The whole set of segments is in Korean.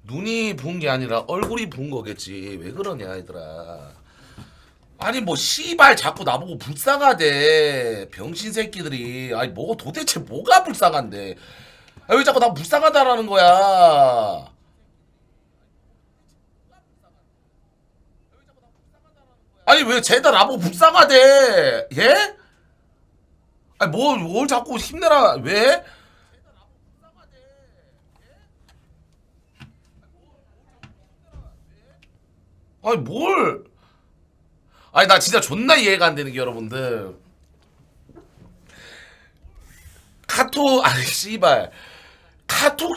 눈이 부은 게 아니라 얼굴이 부은 거겠지. 왜 그러냐 얘들아. 아니 뭐 씨발 자꾸 나보고 불쌍하대 병신 새끼들이. 아니 뭐 도대체 뭐가 불쌍한데. 아, 왜 자꾸 나 불쌍하다라는 거야. 아니 왜 쟤다 나보고 불쌍하대. 예? 아니 뭘 자꾸 힘내라. 왜? 아니 뭘. 아니 나 진짜 존나 이해가 안 되는 게 여러분들. 카톡 아니 씨발 카톡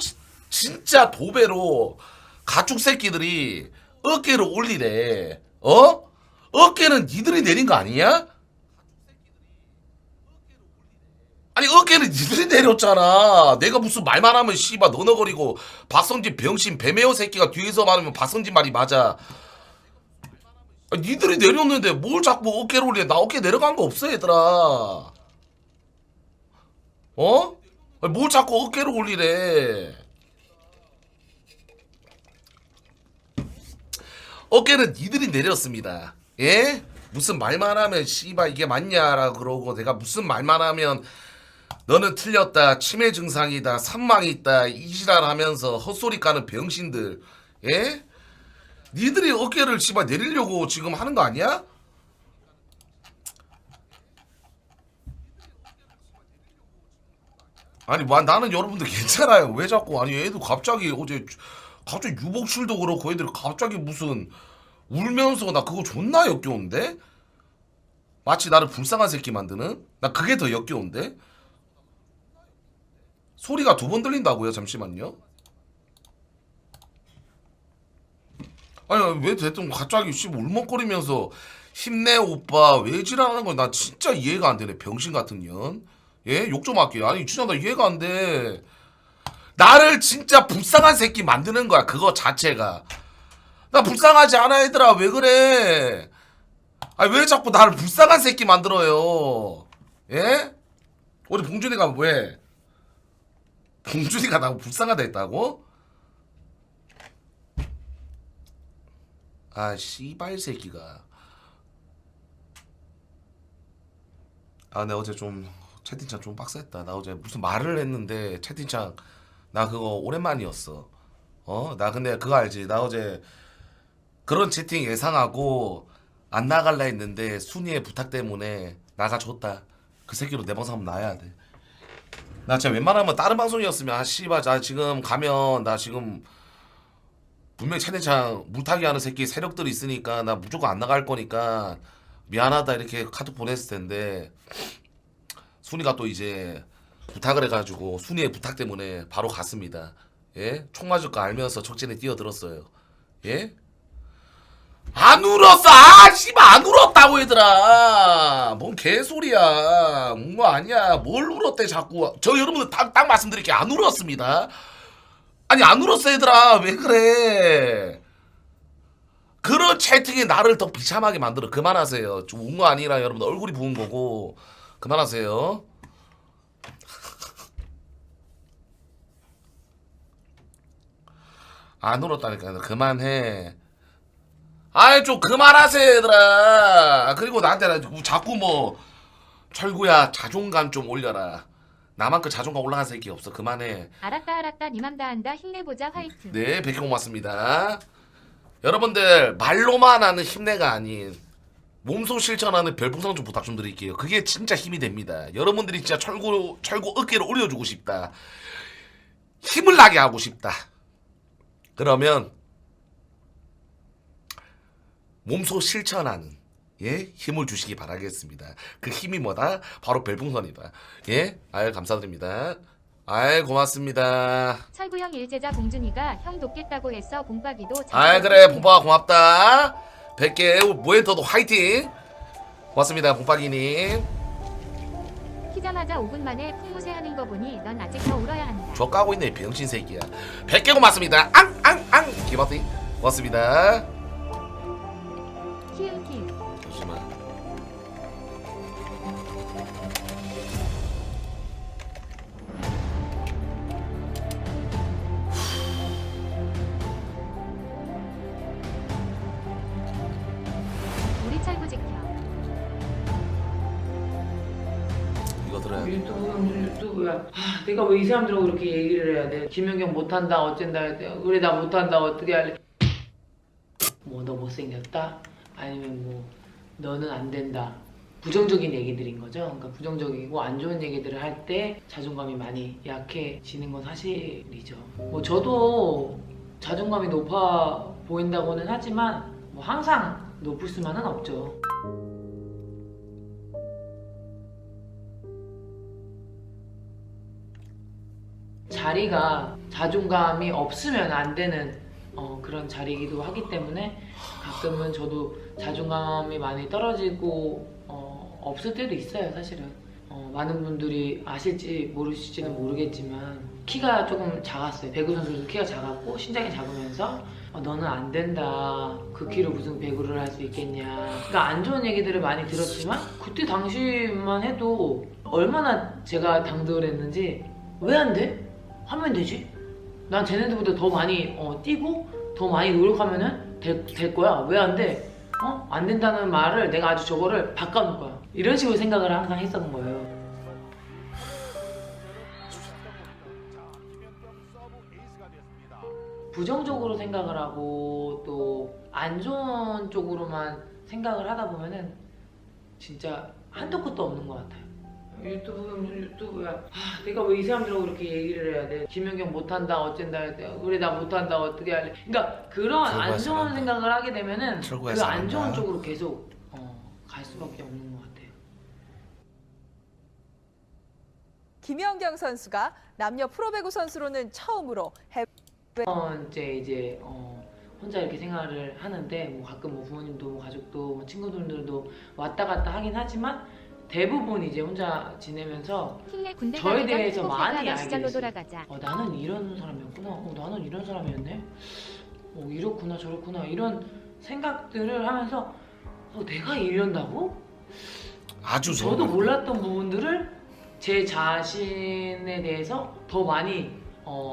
진짜 도배로 가축 새끼들이 어깨를 올리래. 어? 어깨는 니들이 내린 거 아니냐? 아니 어깨는 니들이 내렸잖아. 내가 무슨 말만 하면 씨발 너너거리고 박성진 병신 배매어 새끼가 뒤에서 말하면 박성진 말이 맞아. 아니, 니들이 내렸는데 뭘 자꾸 어깨를 올려. 나 어깨 내려간 거 없어 얘들아. 어? 아니, 뭘 자꾸 어깨를 올리래. 어깨는 니들이 내렸습니다. 예? 무슨 말만 하면 씨발 이게 맞냐라고 그러고 내가 무슨 말만 하면 너는 틀렸다 치매 증상이다 산망이 있다 이지랄 하면서 헛소리 까는 병신들. 예? 니들이 어깨를 씨발 내리려고 지금 하는 거 아니야? 아니 나는 여러분들 괜찮아요. 왜 자꾸 아니 애도 갑자기 어제 갑자기 유복실도 그렇고 애들이 갑자기 무슨 울면서 나 그거 존나 역겨운데? 마치 나를 불쌍한 새끼 만드는? 나 그게 더 역겨운데? 소리가 두 번 들린다고요? 잠시만요. 아니 왜 대뜸 갑자기 씨 울먹거리면서 힘내 오빠 왜 지랄하는 거야? 나 진짜 이해가 안 되네. 병신 같은 년. 예? 욕 좀 할게요. 아니 진짜 나 이해가 안 돼. 나를 진짜 불쌍한 새끼 만드는 거야. 그거 자체가. 나 불쌍하지 않아 얘들아. 왜 그래? 아니 왜 자꾸 나를 불쌍한 새끼 만들어요? 예? 어제 봉준이가 왜? 봉준이가 나보고 불쌍하다 했다고? 아 씨발 새끼가. 아 내 어제 좀 채팅창 좀 빡셌다. 나 어제 무슨 말을 했는데 채팅창 나 그거 오랜만이었어. 어? 나 근데 그거 알지? 나 어제 그런 채팅 예상하고 안 나갈라 했는데 순이의 부탁 때문에 나가줬다. 그 새끼로 내 방송 한번 나야 돼. 나 진짜 웬만하면 다른 방송이었으면 아 씨발 나 지금 가면 나 지금 분명히 채팅창 물타기 하는 새끼 세력들이 있으니까 나 무조건 안 나갈 거니까 미안하다 이렇게 카톡 보냈을 텐데 순이가 또 이제 부탁을 해가지고 순이의 부탁 때문에 바로 갔습니다. 예? 총 맞을 거 알면서 적진에 뛰어들었어요. 예? 안 울었어! 아, 씨발, 안 울었다고, 얘들아! 뭔 개소리야. 뭔거 아니야. 뭘 울었대, 자꾸. 저 여러분들 딱 말씀드릴게요. 안 울었습니다. 아니, 안 울었어, 얘들아. 왜 그래? 그런 채팅이 나를 더 비참하게 만들어. 그만하세요. 좀 운 거 아니라 여러분들 얼굴이 부은 거고. 그만하세요. 안 울었다니까. 그만해. 아이 좀 그만하세요 얘들아. 그리고 나한테 자꾸 뭐 철구야 자존감 좀 올려라. 나만큼 자존감 올라간 새끼 없어. 그만해. 알았다 알았다 니 맘 다 한다 힘내보자 화이팅. 네 100개 고맙습니다. 여러분들 말로만 하는 힘내가 아닌 몸소 실천하는 별풍선 좀 부탁 좀 드릴게요. 그게 진짜 힘이 됩니다. 여러분들이 진짜 철구 어깨를 올려주고 싶다. 힘을 나게 하고 싶다. 그러면 몸소 실천하는 예 힘을 주시기 바라겠습니다. 그 힘이 뭐다? 바로 별풍선이다. 예, 아유 감사드립니다. 아유 고맙습니다. 철구형 일제자 봉준이가 형 돕겠다고 했어 봉박이도. 아이 그래 봉박아 고맙다. 100개 모엔터도 화이팅. 고맙습니다 봉박이님. 키자마자 5분 만에 풍무새하는 거 보니 넌 아직 더 울어야 한다. 저 까고 있네 병신 새끼야. 100개 고맙습니다. 앙앙앙 기마띠 고맙습니다. 키읔키읔. 잠시만. 유튜브야. 내가 왜 이 사람들하고 그렇게 얘기를 해야 돼? 김연경 못한다 어쩐다 했대. 그래 나 못한다 어떻게 할래? 뭐 너 못생겼다? 아니면 뭐 너는 안 된다. 부정적인 얘기들인 거죠. 그러니까 부정적이고 안 좋은 얘기들을 할 때 자존감이 많이 약해지는 건 사실이죠. 뭐 저도 자존감이 높아 보인다고는 하지만 뭐 항상 높을 수만은 없죠. 자리가 자존감이 없으면 안 되는 그런 자리이기도 하기 때문에 가끔은 저도 자존감이 많이 떨어지고 없을 때도 있어요 사실은. 많은 분들이 아실지 모르실지는 모르겠지만 키가 조금 작았어요. 배구 선수도 키가 작았고 신장이 작으면서 너는 안 된다. 그 키로 무슨 배구를 할 수 있겠냐. 그러니까 안 좋은 얘기들을 많이 들었지만 그때 당시만 해도 얼마나 제가 당돌했는지 왜 안 돼? 하면 되지. 난 쟤네들보다 더 많이 뛰고 더 많이 노력하면은 될 거야. 왜 안 돼? 안 된다는 말을 내가 아주 저거를 바꿔놓을 거야. 이런 식으로 생각을 항상 했었던 거예요. 부정적으로 생각을 하고 또 안 좋은 쪽으로만 생각을 하다 보면은 진짜 한도 끝도 없는 것 같아요. 유튜브야. 내가 왜 이 사람들하고 그렇게 얘기를 해야 돼? 김연경 못한다 어쩐다 했대. 그래 나 못한다 어떻게 할래? 그러니까 그런 안 좋은 잘한다. 생각을 하게 되면은 그 잘한다. 안 좋은 쪽으로 계속 갈 수밖에 없는 것 같아요. 김연경 선수가 남녀 프로배구 선수로는 처음으로 이제 혼자 이렇게 생활을 하는데 뭐 가끔 뭐 부모님도 뭐 가족도 뭐 친구들도 왔다 갔다 하긴 하지만 대부분 이제 혼자 지내면서 킹의 군대 저에 가기전 대해서 행복 많이 살다가 알게 시절로 됐어요. 돌아가자. 나는 이런 사람이었구나. 나는 이런 사람이었네. 이렇구나 저렇구나 이런 생각들을 하면서 내가 이런다고? 아주 저도 좋은 몰랐던 부분들을 제 자신에 대해서 더 많이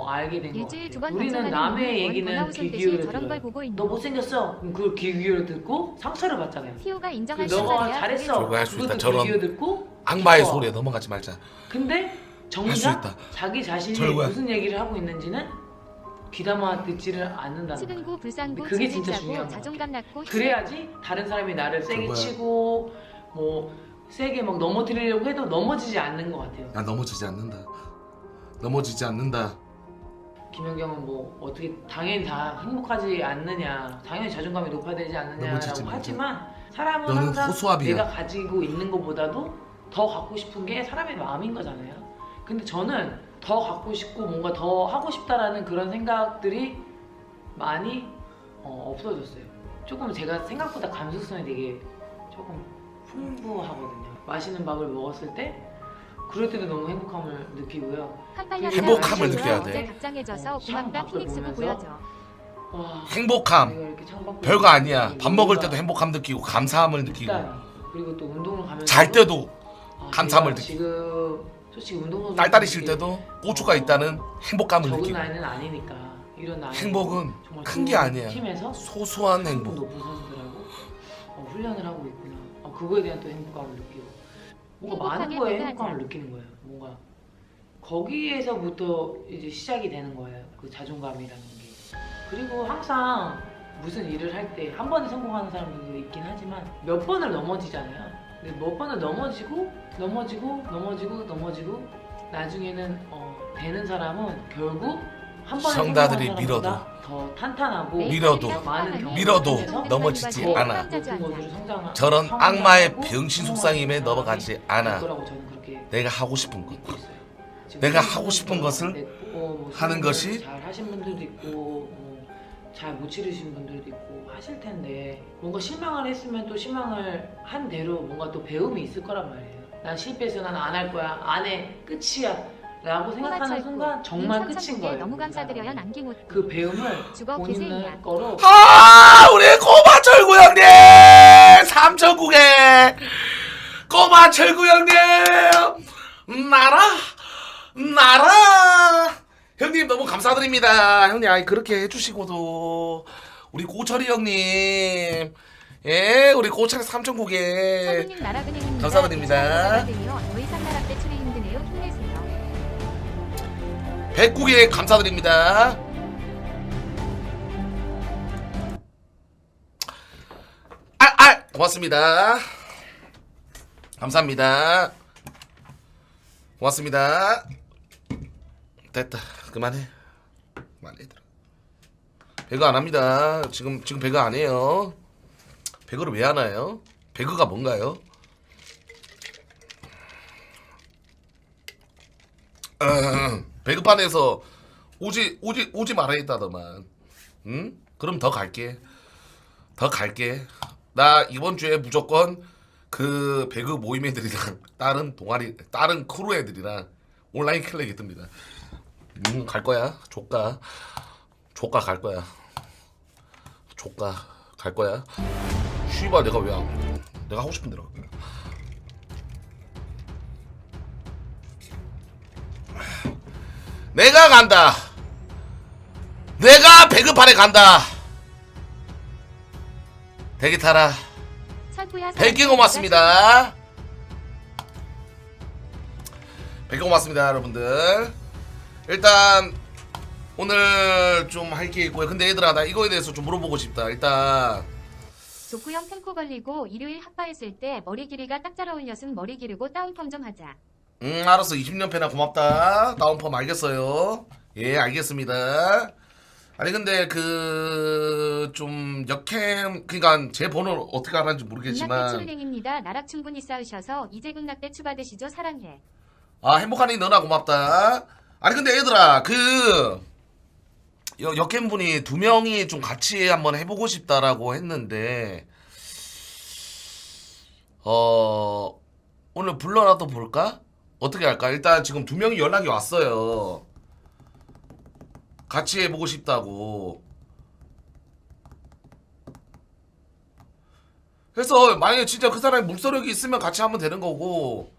알게 된 것 일주일 같아요. 2번 우리는 방송하는 남의 원 얘기는 번아웃 귀 듯이 기울여 저런 걸 들어요. 보고 있는 너 못생겼어. 그럼 그걸 귀 기울여 듣고 상처를 받잖아요. 티오가 인정할 너가 시절이야. 잘했어. 저거 할수 있다. 그것도 저런 귀 기울여 듣고 악마의 기뻐. 소리에 넘어가지 말자. 근데 할 수 정작 있다. 자기 자신이 절구야. 무슨 얘기를 하고 있는지는 귀담아 듣지를 않는다는 거예요. 치근구 불상구 그게 진짜 진짜 중요한 것 자존감 낮고 그래야지 다른 사람이 나를 세게 절구야. 치고 뭐 세게 막 넘어뜨리려고 해도 넘어지지 않는 것 같아요. 나 넘어지지 않는다. 넘어지지 않는다. 김연경은 뭐 어떻게 당연히 다 행복하지 않느냐, 당연히 자존감이 높아야 되지 넘어지지 않느냐라고 말자. 하지만 사람은 너는 항상 호수아비야. 내가 가지고 있는 것보다도 더 갖고 싶은 게 사람의 마음인 거잖아요. 근데 저는 더 갖고 싶고 뭔가 더 하고 싶다라는 그런 생각들이 많이 없어졌어요. 조금 제가 생각보다 감수성이 되게 조금 풍부하거든요. 맛있는 밥을 먹었을 때 그럴 때도 너무 행복함을 느끼고요. 행복함을 느껴야 돼. 이제 답장해줘서 고맙다 밖을 피닉스고 보면서 보여줘. 와, 행복함. 내가 이렇게 창밖을 별거 아니야. 보면서 밥 먹을 때도 뭔가 행복함 느끼고 감사함을 느끼고 있다. 그리고 또 운동을 가면서 잘 때도 감사함을 내가 느끼고 지금 솔직히 운동선수 딸딸이 쉴 때도 고추가 있다는 행복감을 적은 느끼고 나이는 아니니까 이런 나이 행복은 정말 큰 게 좋은 아니야. 팀에서 소소한 수준 행복. 높은 선수들하고 훈련을 하고 있구나. 그거에 대한 또 행복감을 느끼고 뭔가 많은 행복하게 거에 배가하자. 행복감을 느끼는 거예요. 뭔가 거기에서부터 이제 시작이 되는 거예요. 그 자존감이라는 게. 그리고 항상 무슨 일을 할 때 한 번에 성공하는 사람들도 있긴 하지만 몇 번을 넘어지잖아요. 근데 몇 번을 넘어지고 나중에는 되는 사람은 결국 한 번에 성다들이 성공한 사람보다 더 탄탄하고 밀어도 많은 경험을 밀어도 통해서 넘어지지 더 않아. 높은 곳으로 성장하- 저런 성장하고 악마의 병신 속삭임에 성공하는 넘어가지 사람이 않아. 될 거라고 저는 그렇게 내가 하고 싶은 것. 믿고 있어요. 지금 내가 수능 하고 싶은 것을 뭐 하는 수능을 것이 잘 하신 분들도 있고 잘 못 치르신 분들도 있고 하실 텐데 뭔가 실망을 했으면 또 실망을 한 대로 뭔가 또 배움이 있을 거란 말이에요. 난 실패해서 난 안 할 거야. 안 해. 끝이야. 라고 생각하는 순간 정말 끝인 거예요. 너무 감사드려요 남김옷. 그 배움을 죽어 본인의 기세이야. 거로 우리 꼬마철구 형님 3천국에 꼬마철구 형님 나라 형님 너무 감사드립니다. 형님 그렇게 해주시고도 우리 고철이 형님 우리 고철이 3천국에 서구님 나라은행입니다. 감사드립니다. 더 이상 나라 대출이 힘드네요. 있어요. 힘내세요. 백국에 감사드립니다. 고맙습니다. 감사합니다. 고맙습니다. 됐다. 그만해. 그만해 얘들아. 배그 안 합니다. 지금 배그 안 해요. 배그를 왜 하나요? 배그가 뭔가요? 배그판에서 오지 말아야 했다더만. 응? 그럼 더 갈게. 나 이번 주에 무조건 그 배그 모임 애들이랑 다른 크루 애들이랑 온라인 클릭이 뜹니다. 갈 거야. 조까 갈 거야. 씨발 내가 왜 안? 내가 하고 싶은 대로 할 거야. 내가 간다. 내가 배그판에 간다. 대기 타라. 철구야 100개 고맙습니다. 100개 고맙습니다, 여러분들. 일단 오늘 좀 할 게 있고요. 근데 얘들아, 나 이거에 대해서 좀 물어보고 싶다. 일단 조구형 탱코 걸리고 일요일 합파했을 때 머리 길이가 딱 잘 어울렸음. 머리 기르고 다운펌 좀 하자. 알았어. 20년 패나 고맙다. 다운펌 알겠어요. 예, 알겠습니다. 아니 근데 그 좀 역캠 그러니까 제 번호를 어떻게 알았는지 극락대 모르겠지만 출랭입니다. 나락 충분히 싸우셔서 이제 극락대 추가되시죠. 사랑해. 아 행복하니 너나 고맙다. 아니 근데 얘들아 그 역캠 분이 2명이 좀 같이 한번 해보고 싶다라고 했는데 오늘 불러놔도 볼까? 어떻게 할까? 일단 지금 2명이 연락이 왔어요. 같이 해보고 싶다고. 그래서 만약에 진짜 그 사람이 물소력이 있으면 같이 하면 되는 거고.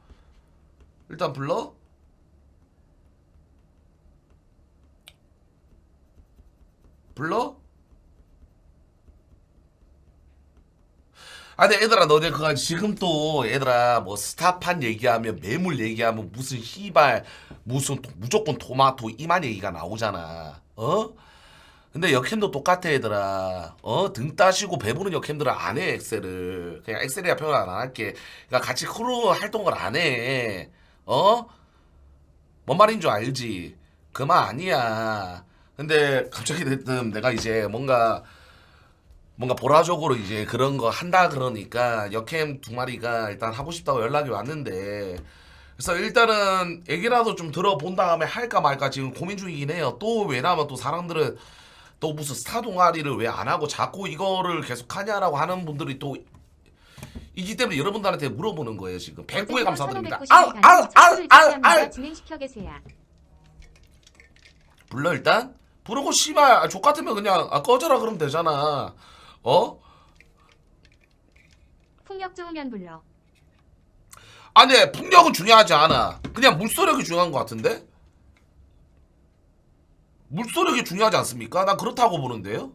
일단 불러? 아 근데 얘들아 너네 그거 지금 또 얘들아 뭐 스타판 얘기하면 매물 얘기하면 무슨 희발 무슨 무조건 토마토 이만 얘기가 나오잖아. 근데 역캠도 똑같아 얘들아. 등 따시고 배부른 역캠들은 안 해 엑셀을. 그냥 엑셀이야 표현 안 할게. 그러니까 같이 크루 활동을 안 해. 뭔 말인 줄 알지? 그 말 아니야. 근데 갑자기 됐든 내가 이제 뭔가 보라적으로 이제 그런 거 한다 그러니까 역캠 2마리가 일단 하고 싶다고 연락이 왔는데 그래서 일단은 얘기라도 좀 들어본 다음에 할까 말까 지금 고민 중이긴 해요. 또 왜냐면 또 사람들은 또 무슨 스타 동아리를 왜 안 하고 자꾸 이거를 계속 하냐라고 하는 분들이 또 이기 때문에 여러분들한테 물어보는 거예요 지금. 109에 감사드립니다. 알 진행시켜 계세요. 불러 일단 부르고 씨발 족같으면 그냥 꺼져라 그러면 되잖아. 풍력 좋으면 불러. 아니 풍력은 중요하지 않아. 그냥 물소력이 중요한 것 같은데? 물소력이 중요하지 않습니까? 난 그렇다고 보는데요.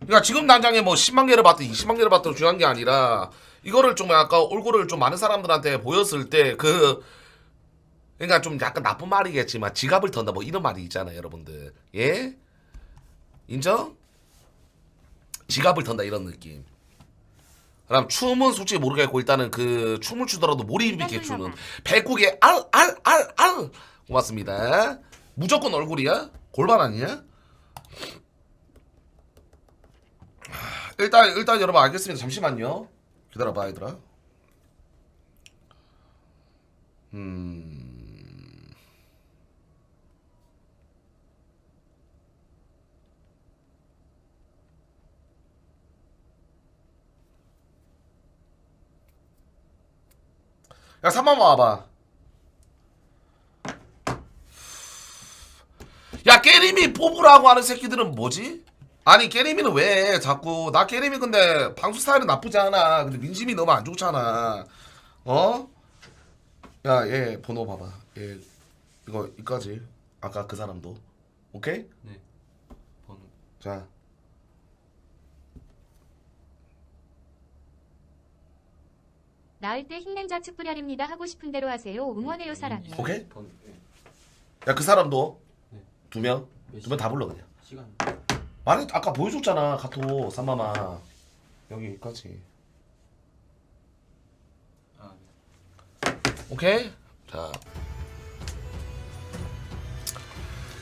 그러니까 지금 당장에 뭐 10만 개를 받든 20만 개를 받든 중요한 게 아니라 이거를 좀 약간 얼굴을 좀 많은 사람들한테 보였을 때 그러니까 좀 약간 나쁜 말이겠지만 지갑을 턴다 뭐 이런 말이 있잖아요 여러분들. 예? 인정? 지갑을 턴다 이런 느낌. 그럼 춤은 솔직히 모르겠고 일단은 그 춤을 추더라도 몰입 있게 추는 백국의 알 고맙습니다. 무조건 얼굴이야? 골반 아니야? 일단 여러분 알겠습니다. 잠시만요. 기다려봐 얘들아. 야 3만 와봐. 야 깨림이 뽑으라고 하는 새끼들은 뭐지? 아니 깨림이는 왜 자꾸 나 깨림이 근데 방송 스타일은 나쁘지 않아. 근데 민심이 너무 안 좋잖아. 야 얘 번호 봐봐. 얘 이거 이까지 아까 그 사람도 오케이? 네. 번호. 자 나을 때 힘낸 자축 뿌려립니다. 하고 싶은 대로 하세요. 응원해요 사랑해. 오케이? 번, 네. 야 그 사람도 네. 두 명 다 불러 그냥. 말해 아까 보여줬잖아 카톡 삼마마 여기까지. 아, 네. 오케이? 자.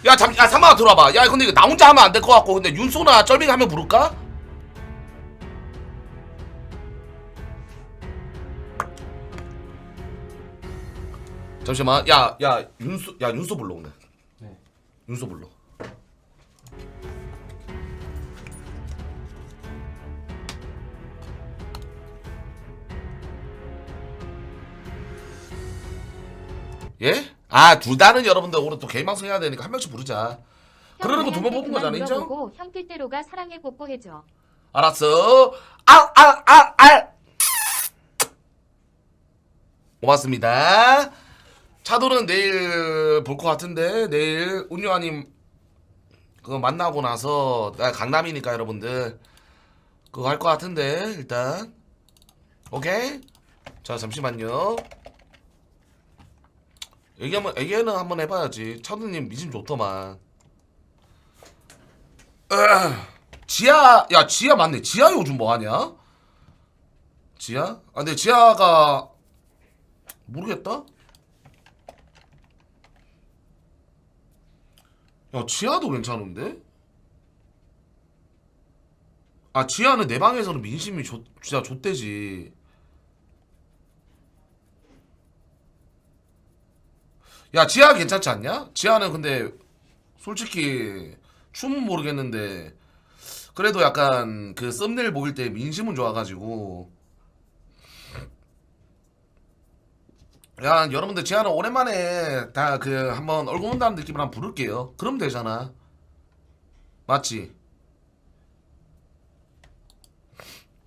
야, 야, 삼마마 들어와봐. 야, 근데 이거 나 혼자 하면 안 될 것 같고, 근데 윤소나 쩔빙 하면 부를까? 잠시만. 야, 윤소 불러, 오늘. 네. 윤소 불러. 예? 아, 둘 다는 여러분들 오늘 또 개인 방송 해야 되니까 한 명씩 부르자. 그러는 거 두 번 뽑은 거잖아, 인정? 형 필대로가 사랑해 뽀뽀해줘. 알았어. 알. 고맙습니다. 차도는 내일 볼 것 같은데 내일 운유아님 그거 만나고 나서 나 강남이니까 여러분들 그거 할 것 같은데 일단 오케이. 자 잠시만요. 얘기는 한번 해봐야지. 차도님 미심 좋더만. 지아 맞네. 지아 요즘 뭐하냐? 지아? 아 근데 지아가 모르겠다. 야 지아도 괜찮은데? 아 지아는 내 방에서는 민심이 진짜 좆대지. 야 지아 괜찮지 않냐? 지아는 근데 솔직히 춤은 모르겠는데 그래도 약간 그 썸네일 보일 때 민심은 좋아가지고. 야 여러분들 지아는 오랜만에 다 그 한번 얼굴 본다는 느낌으로 한번 부를게요. 그럼 되잖아. 맞지?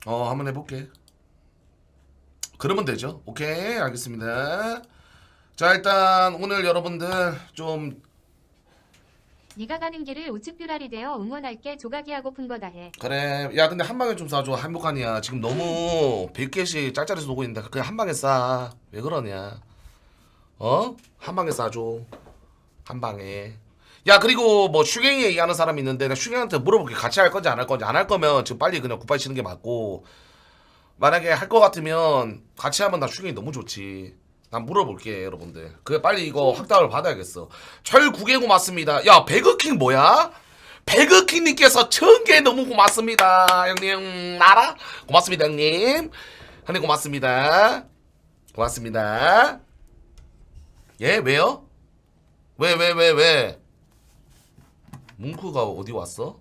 한번 해볼게. 그러면 되죠. 오케이 알겠습니다. 자 일단 오늘 여러분들 좀 네가 가는 길을 우측뷰라리 되어 응원할게. 조각이 하고픈 거다 해. 그래. 야 근데 한 방에 좀 싸줘. 행복하냐. 지금 너무 100개씩 짤짤해서 놓고 있는데 그냥 한 방에 싸. 왜 그러냐. 한 방에 싸줘. 한 방에. 야 그리고 뭐 슈갱이 얘기하는 사람이 있는데 나 슈갱한테 물어볼게. 같이 할 건지 안 할 건지. 안 할 거면 지금 빨리 그냥 굿바이 치는 게 맞고, 만약에 할 거 같으면 같이 하면 나 슈갱이 너무 좋지. 난 물어볼게 여러분들. 그게 빨리 이거 확답을 받아야겠어. 철9개 고맙습니다. 야 배그킹 뭐야? 배그킹님께서 1000개 너무 고맙습니다 형님. 알아? 고맙습니다 형님. 형님 고맙습니다. 고맙습니다. 예 왜요? 왜? 뭉크가 어디 왔어?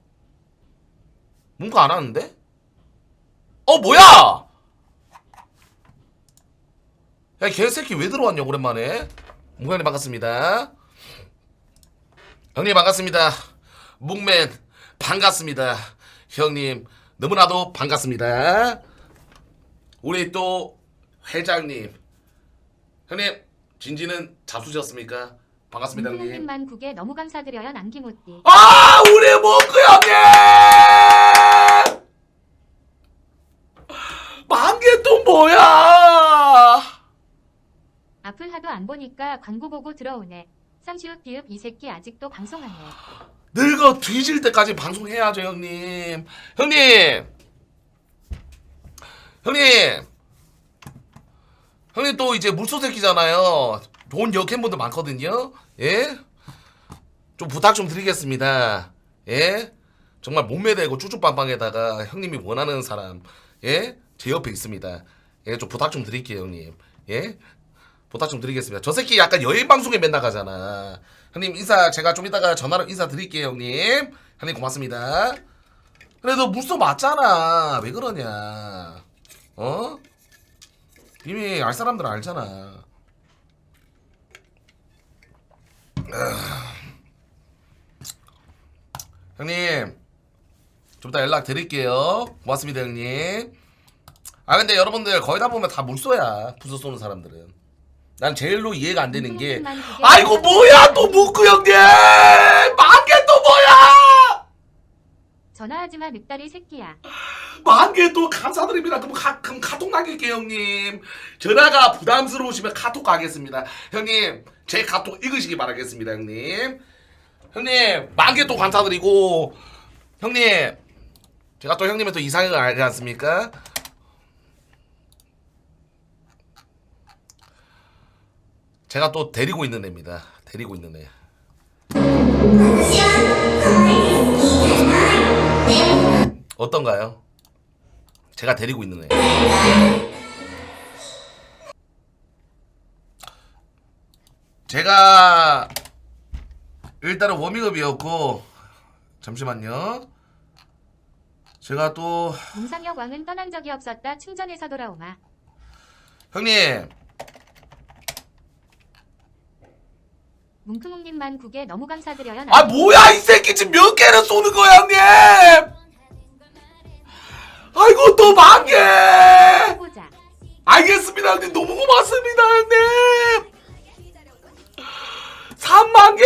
뭉크 안 왔는데? 뭐야? 야 개새끼 왜 들어왔냐 오랜만에. 뭉크님 반갑습니다. 형님 반갑습니다. 뭉맨 반갑습니다. 형님 너무나도 반갑습니다. 우리 또 회장님 형님 진지는 잡수셨습니까? 반갑습니다 형님. 형님만 9개 너무 감사드려요. 남기모띠. 아 우리 뭉크 형님 만개 또 뭐야? 앞을 하도 안 보니까 광고 보고 들어오네. 쌍시읒 비읍 이 새끼 아직도 방송하네. 늙어 뒤질 때까지 방송해야죠 형님. 형님 또 이제 물소 새끼잖아요. 좋은 여캠분들 많거든요. 예? 좀 부탁 좀 드리겠습니다. 예? 정말 몸매 대고 쭈쭈빵빵에다가 형님이 원하는 사람, 예? 제 옆에 있습니다. 예? 좀 부탁 좀 드릴게요 형님. 예? 부탁 좀 드리겠습니다. 저 새끼 약간 여행 방송에 맨날 가잖아. 형님 인사 제가 좀 이따가 전화로 인사 드릴게요 형님. 형님 고맙습니다. 그래도 물소 맞잖아. 왜 그러냐? 이미 알 사람들은 알잖아. 형님 좀 이따 연락 드릴게요. 고맙습니다 형님. 아 근데 여러분들 거의 다 보면 다 물소야. 부서 쏘는 사람들은. 난 제일로 이해가 안 되는 게 아이고 뭐야 또 뭉크 형님 만개 또 뭐야? 전화하지마 늑다리 새끼야. 만개 또 감사드립니다. 그럼 카톡 남길게요 형님. 전화가 부담스러우시면 카톡 가겠습니다. 형님 제 카톡 읽으시기 바라겠습니다 형님. 형님 만개 또 감사드리고 형님 제가 또 형님의 또 이상형을 알지 않습니까? 제가 또 데리고 있는 애입니다. 데리고 있는 애. 어떤가요? 제가 데리고 있는 애. 제가 일단은 워밍업이었고 잠시만요. 제가 또 문상혁 왕은 떠난 적이 없었다. 충전해서 돌아오마. 형님 뭉크뭉님만 9개 너무 감사드려요. 아 뭐야 이 새끼 지금 몇 개를 쏘는 거야 형님. 아이고 또 만개. 보자. 알겠습니다 형님. 너무 고맙습니다 형님. 3만 개.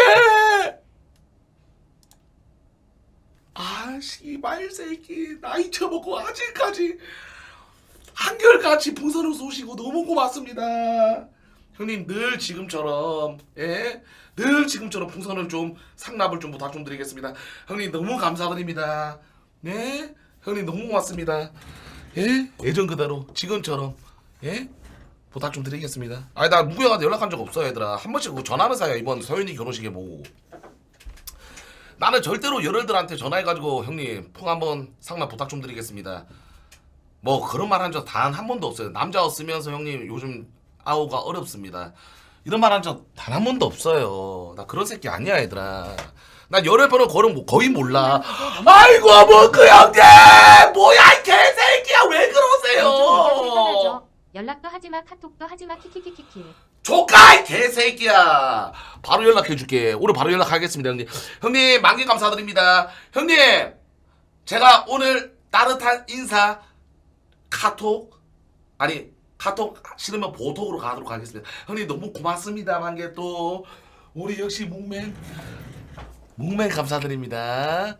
아 씨발 새끼 나이 처먹고 아직까지 한결같이 풍선을 쏘시고 너무 고맙습니다 형님. 늘 지금처럼 늘 지금처럼 풍선을 좀 상납을 좀 부탁 좀 드리겠습니다 형님. 너무 감사드립니다. 네 형님 너무 고맙습니다. 예전 그대로 지금처럼 부탁 좀 드리겠습니다. 아니 나 무구형한테 연락한 적 없어 얘들아. 한 번씩 전화하는 사이야. 이번 서윤이 결혼식에 보고 나는 절대로 열혈들한테 전화해가지고 형님 풍 한번 상납 부탁 좀 드리겠습니다 뭐 그런 말 한 적 단 한 번도 없어요. 남자 쓰면서 형님 요즘 아우가 어렵습니다 이런 말 한 적 단 한 번도 없어요. 나 그런 새끼 아니야 얘들아. 나 열혈번호 거의 몰라. 아이고 뭐 그 형님 뭐야 이 개새끼야 왜 그러세요. 연락도 하지마. 카톡도 하지마. 키키키키키. 조카 이 개새끼야. 바로 연락해줄게. 오늘 바로 연락하겠습니다 형님. 형님 만개 감사드립니다. 형님 제가 오늘 따뜻한 인사 카톡 싫으면 보톡으로 가도록 하겠습니다. 형님 너무 고맙습니다. 만개 또 우리 역시 묵맨 감사드립니다.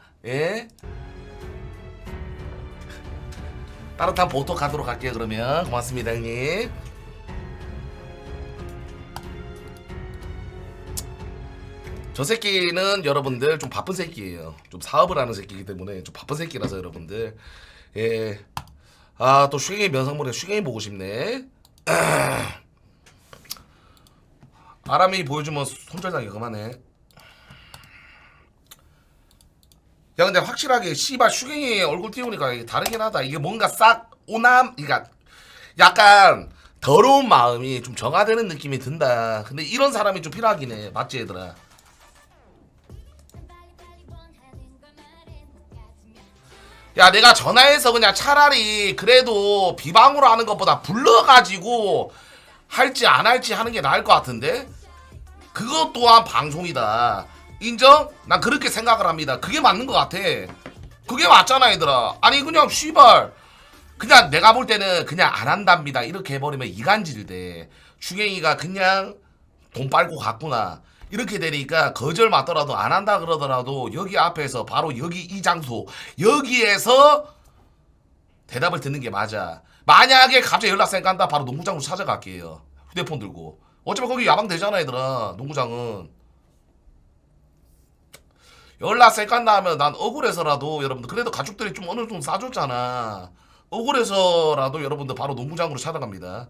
따뜻한 보톡 가도록 할게요. 그러면 고맙습니다 형님. 저 새끼는 여러분들 좀 바쁜 새끼예요. 좀 사업을 하는 새끼이기 때문에 좀 바쁜 새끼라서 여러분들 아 또 슈갱이 면상모래 슈갱이 보고 싶네. 아람이 보여주면 손절당해. 그만해. 야 근데 확실하게 씨발 슈갱이 얼굴 띄우니까 이게 다르긴 하다. 이게 뭔가 싹 오남 그러니까 약간 더러운 마음이 좀 정화되는 느낌이 든다. 근데 이런 사람이 좀 필요하긴 해. 맞지 얘들아? 야 내가 전화해서 그냥 차라리 그래도 비방으로 하는 것보다 불러가지고 할지 안 할지 하는 게 나을 것 같은데? 그것 또한 방송이다. 인정? 난 그렇게 생각을 합니다. 그게 맞는 것 같아. 그게 맞잖아 얘들아. 아니 그냥 씨발 그냥 내가 볼 때는 그냥 안 한답니다 이렇게 해버리면 이간질이 돼. 슈갱이가 그냥 돈 빨고 갔구나 이렇게 되니까 거절 맞더라도 안 한다 그러더라도 여기 앞에서 바로 여기 이 장소 여기에서 대답을 듣는 게 맞아. 만약에 갑자기 연락생 간다 바로 농구장으로 찾아갈게요. 휴대폰 들고. 어차피 거기 야방 되잖아 얘들아. 농구장은 연락생 간다 하면 난 억울해서라도 여러분들 그래도 가족들이 좀 어느 정도 싸줬잖아. 억울해서라도 여러분들 바로 농구장으로 찾아갑니다.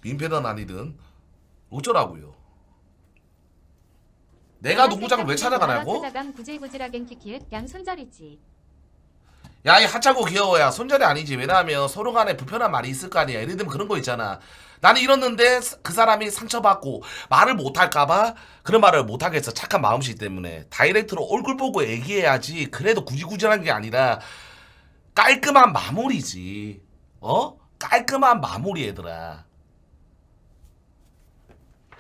민폐든 아니든 어쩌라고요. 내가 농구장을 왜 찾아가냐고? 찾아감 구질구질하겐 키키읒 양 손절이지. 야 이 하찮고 귀여워야 손절이 아니지. 왜냐하면 서로 간에 불편한 말이 있을 거 아니야. 예를 들면 그런 거 있잖아. 나는 이랬는데 그 사람이 상처받고 말을 못할까봐 그런 말을 못하겠어. 착한 마음씨 때문에. 다이렉트로 얼굴 보고 얘기해야지. 그래도 구질구질한 게 아니라 깔끔한 마무리지. 깔끔한 마무리 얘들아.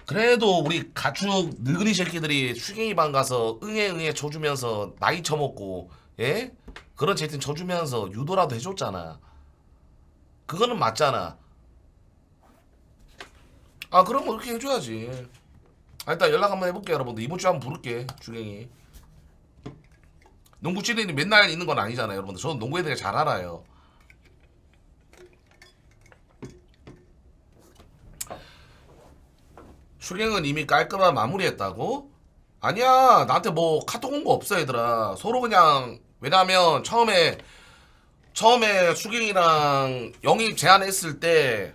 그래도 우리 가축 늙은이 새끼들이 슈갱이 방 가서 응애 쳐주면서 나이 처먹고 그런 채팅 쳐주면서 유도라도 해줬잖아. 그거는 맞잖아. 아 그럼 뭐 그렇게 해줘야지. 일단 연락 한번 해볼게 여러분들. 이번 주에 한번 부를게 슈갱이. 농구 찌린이 맨날 있는 건 아니잖아요, 여러분들. 저는 농구에 대해 잘 알아요. 슈갱은 이미 깔끔한 마무리했다고? 아니야, 나한테 뭐 카톡 온 거 없어, 얘들아. 서로 그냥, 왜냐면 처음에 슈갱이랑 영입 제안했을 때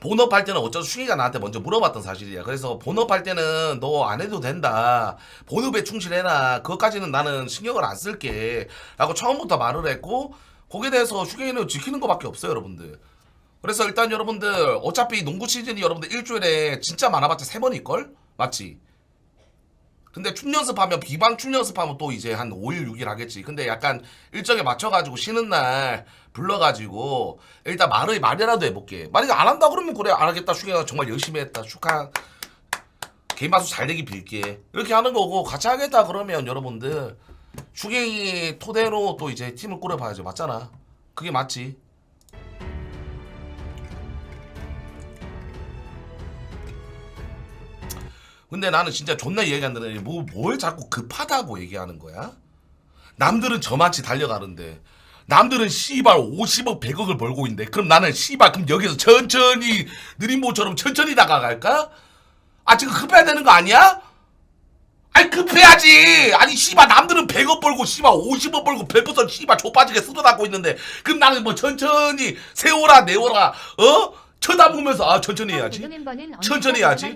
본업할 때는 어쩌서 슈갱이가 나한테 먼저 물어봤던 사실이야. 그래서 본업할 때는 너 안 해도 된다. 본업에 충실해라. 그것까지는 나는 신경을 안 쓸게. 라고 처음부터 말을 했고, 거기에 대해서 슈갱이는 지키는 거밖에 없어요, 여러분들. 그래서 일단 여러분들, 어차피 농구 시즌이 여러분들 일주일에 진짜 많아봤자 3번일걸? 맞지? 근데 춤 연습하면, 비방 춤 연습하면 또 이제 한 5일, 6일 하겠지. 근데 약간 일정에 맞춰가지고 쉬는 날 불러가지고 일단 말이라도 해볼게. 만약에 안 한다 그러면 그래, 안 하겠다. 슈갱아 정말 열심히 했다. 축하. 개인 마수 잘 되기 빌게. 이렇게 하는 거고, 같이 하겠다 그러면 여러분들, 슈갱이 토대로 또 이제 팀을 꾸려봐야지. 맞잖아. 그게 맞지. 근데 나는 진짜 존나 이해가 안 되는 게 뭘 자꾸 급하다고 얘기하는 거야? 남들은 저마치 달려가는데 남들은 씨발 50억 100억을 벌고 있는데 그럼 나는 씨발 그럼 여기서 천천히 느림보처럼 천천히 다가갈까? 아 지금 급해야 되는 거 아니야? 아니 급해야지. 아니 씨발 남들은 100억 벌고 씨발 50억 벌고 100% 씨발 좆빠지게 쓸어담고 있는데 그럼 나는 뭐 천천히 세워라 내워라 어? 쳐다보면서 아 천천히 해야지. 천천히 해야지.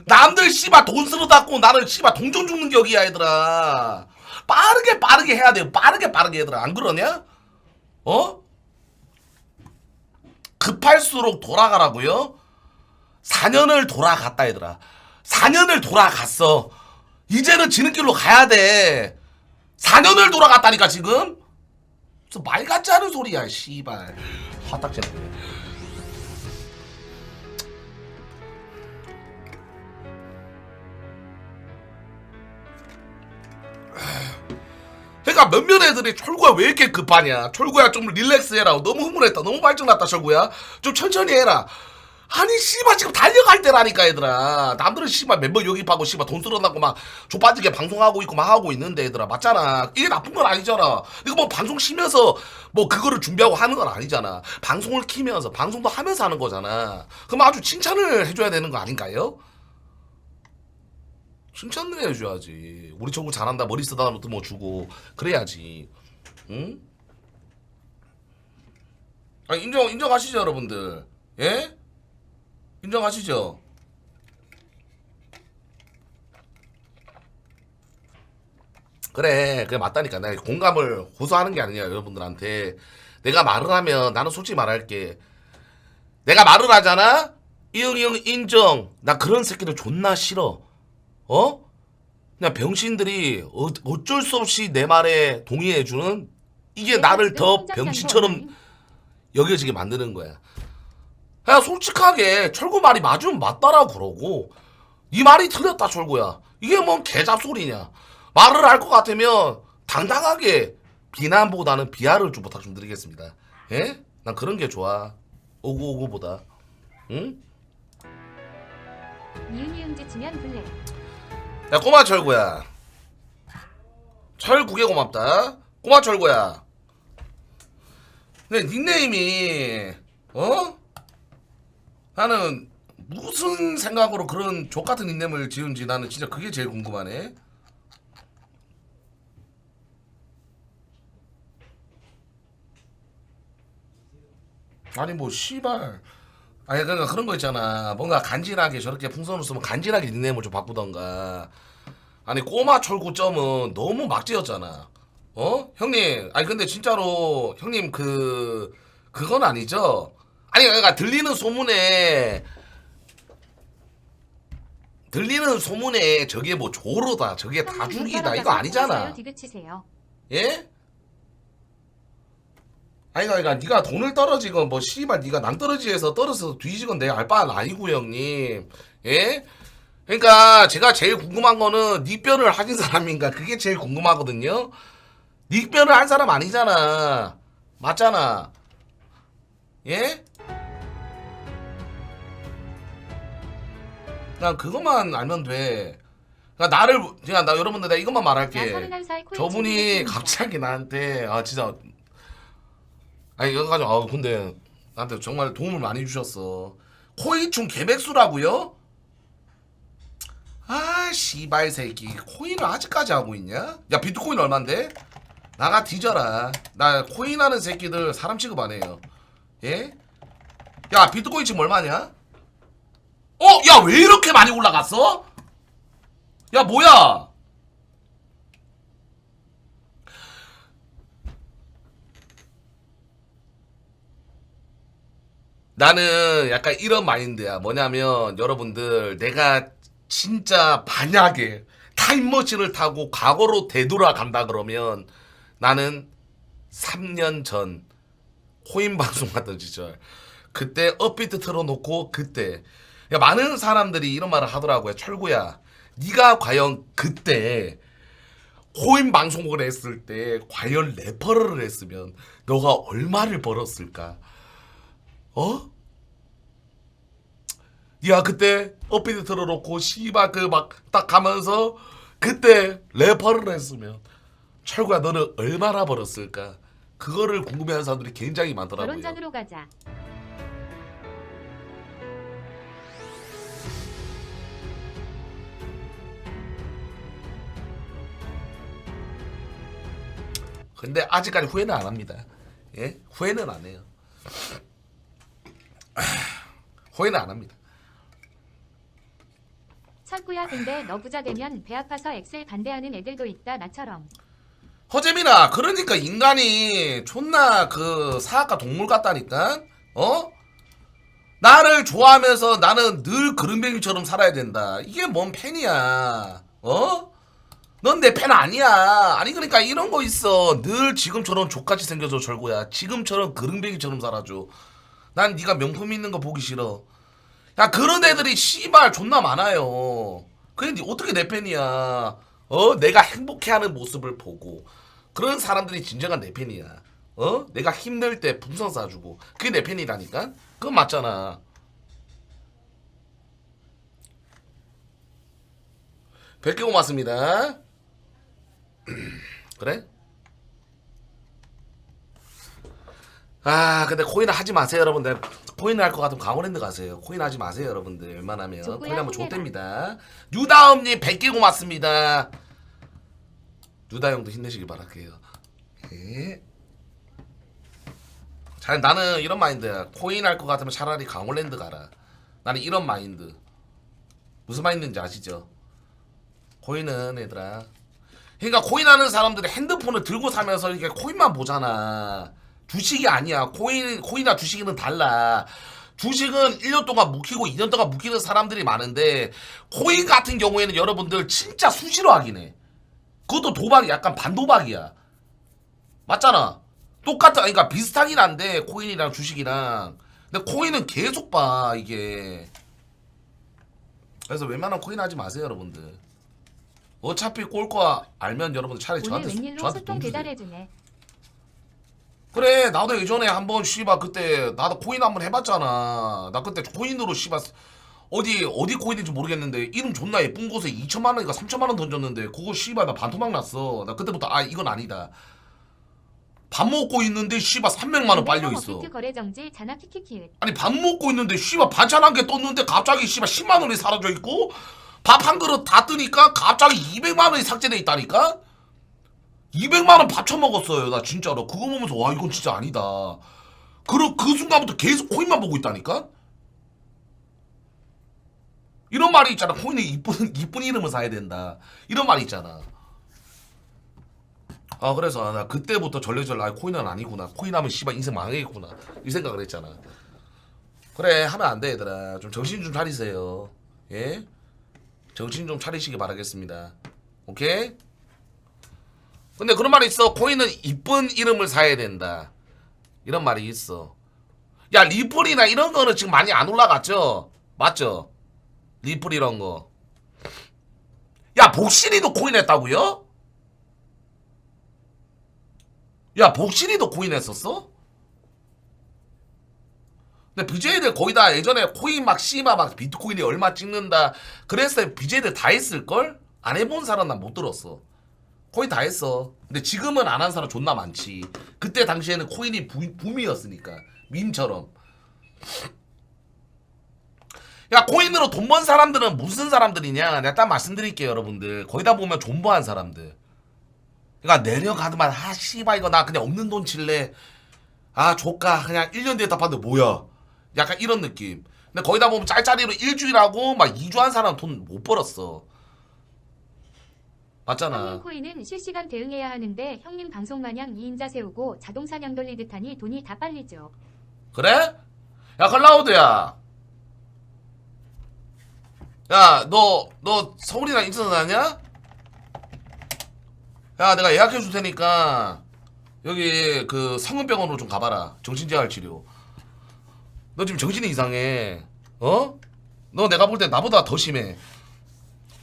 남들 씨발 돈 쓸어담고 나는 씨발 동전 죽는 격이야 얘들아. 빠르게 해야 돼요. 빠르게 얘들아. 안 그러냐? 어? 급할수록 돌아가라고요? 4년을 돌아갔다 얘들아. 4년을 돌아갔어. 이제는 지는 길로 가야 돼. 4년을 돌아갔다니까 지금? 무슨 말 같지 않은 소리야 씨발. 화딱지네. 그러니까 몇몇 애들이 철구야 왜 이렇게 급하냐. 철구야 좀 릴렉스해라. 너무 흥분했다. 너무 발전났다 철구야. 좀 천천히 해라. 아니 씨발 지금 달려갈 때라니까 얘들아. 남들은 씨발 멤버 영입하고 씨발 돈 쓸어나고 막 족빠지게 방송하고 있고 막 하고 있는데 얘들아. 맞잖아. 이게 나쁜 건 아니잖아. 이거 뭐 방송 쉬면서 뭐 그거를 준비하고 하는 건 아니잖아. 방송을 키면서 방송도 하면서 하는 거잖아. 그럼 아주 칭찬을 해줘야 되는 거 아닌가요? 칭찬을 해줘야지. 우리 친구 잘한다 머리 쓰다 놓고 뭐 주고 그래야지. 응? 아니 인정하시죠 여러분들? 예? 인정하시죠? 그래 맞다니까. 내가 공감을 호소하는 게 아니냐 여러분들한테. 내가 말을 하면 나는 솔직히 말할게. 내가 말을 하잖아? 이응 인정. 나 그런 새끼들 존나 싫어. 어? 그냥 병신들이 어쩔 수 없이 내 말에 동의해주는 이게 나를 더 병신처럼 여겨지게 만드는 거야. 그냥 솔직하게 철구 말이 맞으면 맞다라고 그러고 네 말이 틀렸다 철구야. 이게 뭔 개잡소리냐. 말을 할 것 같으면 당당하게 비난보다는 비하를 좀 부탁 좀 드리겠습니다. 예? 난 그런 게 좋아. 오구오구보다. 응? 니은이응 지치면 블랙. 야 꼬마 철구야. 철구게 고맙다. 꼬마 철구야. 내 닉네임이 나는 무슨 생각으로 그런 족같은 닉네임을 지은지 나는 진짜 그게 제일 궁금하네. 아니 뭐 씨발. 아니 그러니까 그런 거 있잖아. 뭔가 간지나게 저렇게 풍선을 쓰면 간지나게 닉네임을 좀 바꾸던가. 아니 꼬마 철구점은 너무 막 지었잖아. 형님. 아니 근데 진짜로 형님 그건 아니죠? 아니 그러니까 들리는 소문에 저게 뭐 조로다 저게 다죽이다 이거 아니잖아. 예? 아니 그러니까 네가 돈을 떨어지건 뭐 씨발 네가 낭떠러지에서 떨어져서 뒤지건 내 알바는 아니고 형님. 예? 그러니까 제가 제일 궁금한 거는 닉변을 하신 사람인가 그게 제일 궁금하거든요. 닉변을 한 사람 아니잖아. 맞잖아. 예? 난 그것만 알면 돼. 그러니까 나를 그냥 나 여러분들 내가 이것만 나 말할게. 31살 코인 저분이 친구입니다. 갑자기 나한테 아 진짜 아니 이거 가지고 아 근데 나한테 정말 도움을 많이 주셨어. 코인충 개백수라고요? 아 씨발 새끼 코인을 아직까지 하고 있냐? 야 비트코인 얼만데? 나가 뒤져라. 나 코인하는 새끼들 사람 취급 안 해요. 예? 야 비트코인 지금 얼마냐? 어? 야 왜 이렇게 많이 올라갔어? 야 뭐야? 나는 약간 이런 마인드야. 뭐냐면 여러분들 내가 진짜 만약에 타임머신을 타고 과거로 되돌아간다 그러면 나는 3년 전 코인 방송하던 시절 그때 업비트 틀어놓고 그때 야, 많은 사람들이 이런 말을 하더라고요. 철구야 네가 과연 그때 코인 방송을 했을 때 과연 레퍼럴을 했으면 너가 얼마를 벌었을까? 어? 야 그때 업비트 틀어놓고 씨발 그 막 딱 가면서 그때 래퍼를 했으면 철구야 너는 얼마나 벌었을까? 그거를 궁금해하는 사람들이 굉장히 많더라고요. 결혼전으로 가자. 근데 아직까지 후회는 안 합니다. 예? 후회는 안 해요. 후회는 안 합니다. 철구야 근데 너 부자 되면 배 아파서 엑셀 반대하는 애들도 있다 나처럼. 허재민아 그러니까 인간이 존나 그 사악과 동물 같다니까. 어? 나를 좋아하면서 나는 늘 그름뱅이처럼 살아야 된다. 이게 뭔 팬이야. 어? 넌 내 팬 아니야. 아니 그러니까 이런 거 있어. 늘 지금처럼 족같이 생겨줘 절구야. 지금처럼 그름뱅이처럼 살아줘. 난 네가 명품 있는 거 보기 싫어. 야 그런 애들이 씨발 존나 많아요. 근데 어떻게 내 팬이야. 어? 내가 행복해하는 모습을 보고 그런 사람들이 진정한 내 팬이야. 어? 내가 힘들 때 풍선 쏴주고 그게 내 팬이라니까. 그건 맞잖아. 100개 고맙습니다. 그래? 아 근데 코인 하지 마세요 여러분들. 코인 할 것 같으면 강원랜드 가세요. 코인 하지 마세요 여러분들. 웬만하면 조구야, 코인 하면 힘내라. 좋답니다. 유다음님 100개 고맙습니다. 유다 형도 힘내시길 바랄게요. 예. 잘 나는 이런 마인드야. 코인 할 것 같으면 차라리 강원랜드 가라. 나는 이런 마인드. 무슨 마인드인지 아시죠? 코인은 얘들아. 그러니까 코인하는 사람들이 핸드폰을 들고 사면서 이렇게 코인만 보잖아. 주식이 아니야. 코인이나 주식은 달라. 주식은 1년 동안 묵히고 2년 동안 묵히는 사람들이 많은데 코인 같은 경우에는 여러분들 진짜 수시로 하긴 해. 그것도 도박이 약간 반도박이야. 맞잖아. 똑같아. 그러니까 비슷하긴 한데 코인이랑 주식이랑. 근데 코인은 계속 봐 이게. 그래서 웬만하면 코인 하지 마세요 여러분들. 어차피 꼴 거 알면 여러분들 차라리 오늘 저한테 웬일로 저한테 소통 돈 주세요. 배달해주네. 그래 나도 예전에 한번 씨발 그때 나도 코인 한번 해봤잖아. 나 그때 코인으로 씨발 어디 코인인지 모르겠는데 이름 존나 예쁜 곳에 2천만 원인가 3천만 원 던졌는데 그거 씨발 나 반토막 났어. 나 그때부터 아 이건 아니다. 밥 먹고 있는데 씨발 300만 원 빨려 있어. 비트 거래 정지 자나 키키키. 아니 밥 먹고 있는데 씨발 반찬 한 개 떴는데 갑자기 씨발 10만 원이 사라져 있고 밥 한 그릇 다 뜨니까 갑자기 200만 원이 삭제돼 있다니까. 200만 원 밥 처먹었어요 나 진짜로. 그거 보면서 와 이건 진짜 아니다. 그 순간부터 계속 코인만 보고 있다니까. 이런 말이 있잖아. 코인에 이쁜 이름을 사야 된다. 이런 말이 있잖아. 아 그래서 나 그때부터 절레절레 아 코인은 아니구나. 코인하면 씨발 인생 망하겠구나 이 생각을 했잖아. 그래 하면 안 돼 얘들아. 좀 정신 좀 차리세요. 예? 정신 좀 차리시기 바라겠습니다. 오케이? 근데 그런 말이 있어. 코인은 이쁜 이름을 사야 된다. 이런 말이 있어. 야 리플이나 이런 거는 지금 많이 안 올라갔죠? 맞죠? 리플 이런 거. 야 복신이도 코인 했다고요? 야 복신이도 코인 했었어? 근데 BJ들 거의 다 예전에 코인 막 씨마 막 비트코인이 얼마 찍는다 그랬어요. BJ들 다 했을걸? 안 해본 사람 난 못 들었어. 거의 다 했어. 근데 지금은 안 한 사람 존나 많지. 그때 당시에는 코인이 붐이었으니까. 밈처럼. 야, 코인으로 돈 번 사람들은 무슨 사람들이냐? 내가 딱 말씀드릴게요, 여러분들. 거의 다 보면 존버한 사람들. 그러니까 내려가더만, 아, 씨발, 이거 나 그냥 없는 돈 칠래. 아, 조까. 그냥 1년 뒤에 다 봤는데, 뭐야. 약간 이런 느낌. 근데 거의 다 보면 짤짤이로 일주일하고 막 2주 한 사람 돈 못 벌었어. 맞잖아. 형님 코인은 실시간 대응해야 하는데 형님 방송 마냥 2인자 세우고 자동 사냥 돌리듯 하니 돈이 다 빨리죠. 그래? 야, 클라우드야. 야, 너 서울이랑 인천 사냐? 야, 내가 예약해 줄 테니까 여기 그 성은병원으로 좀 가봐라. 정신재활 치료. 너 지금 정신이 이상해. 어? 너 내가 볼 때 나보다 더 심해.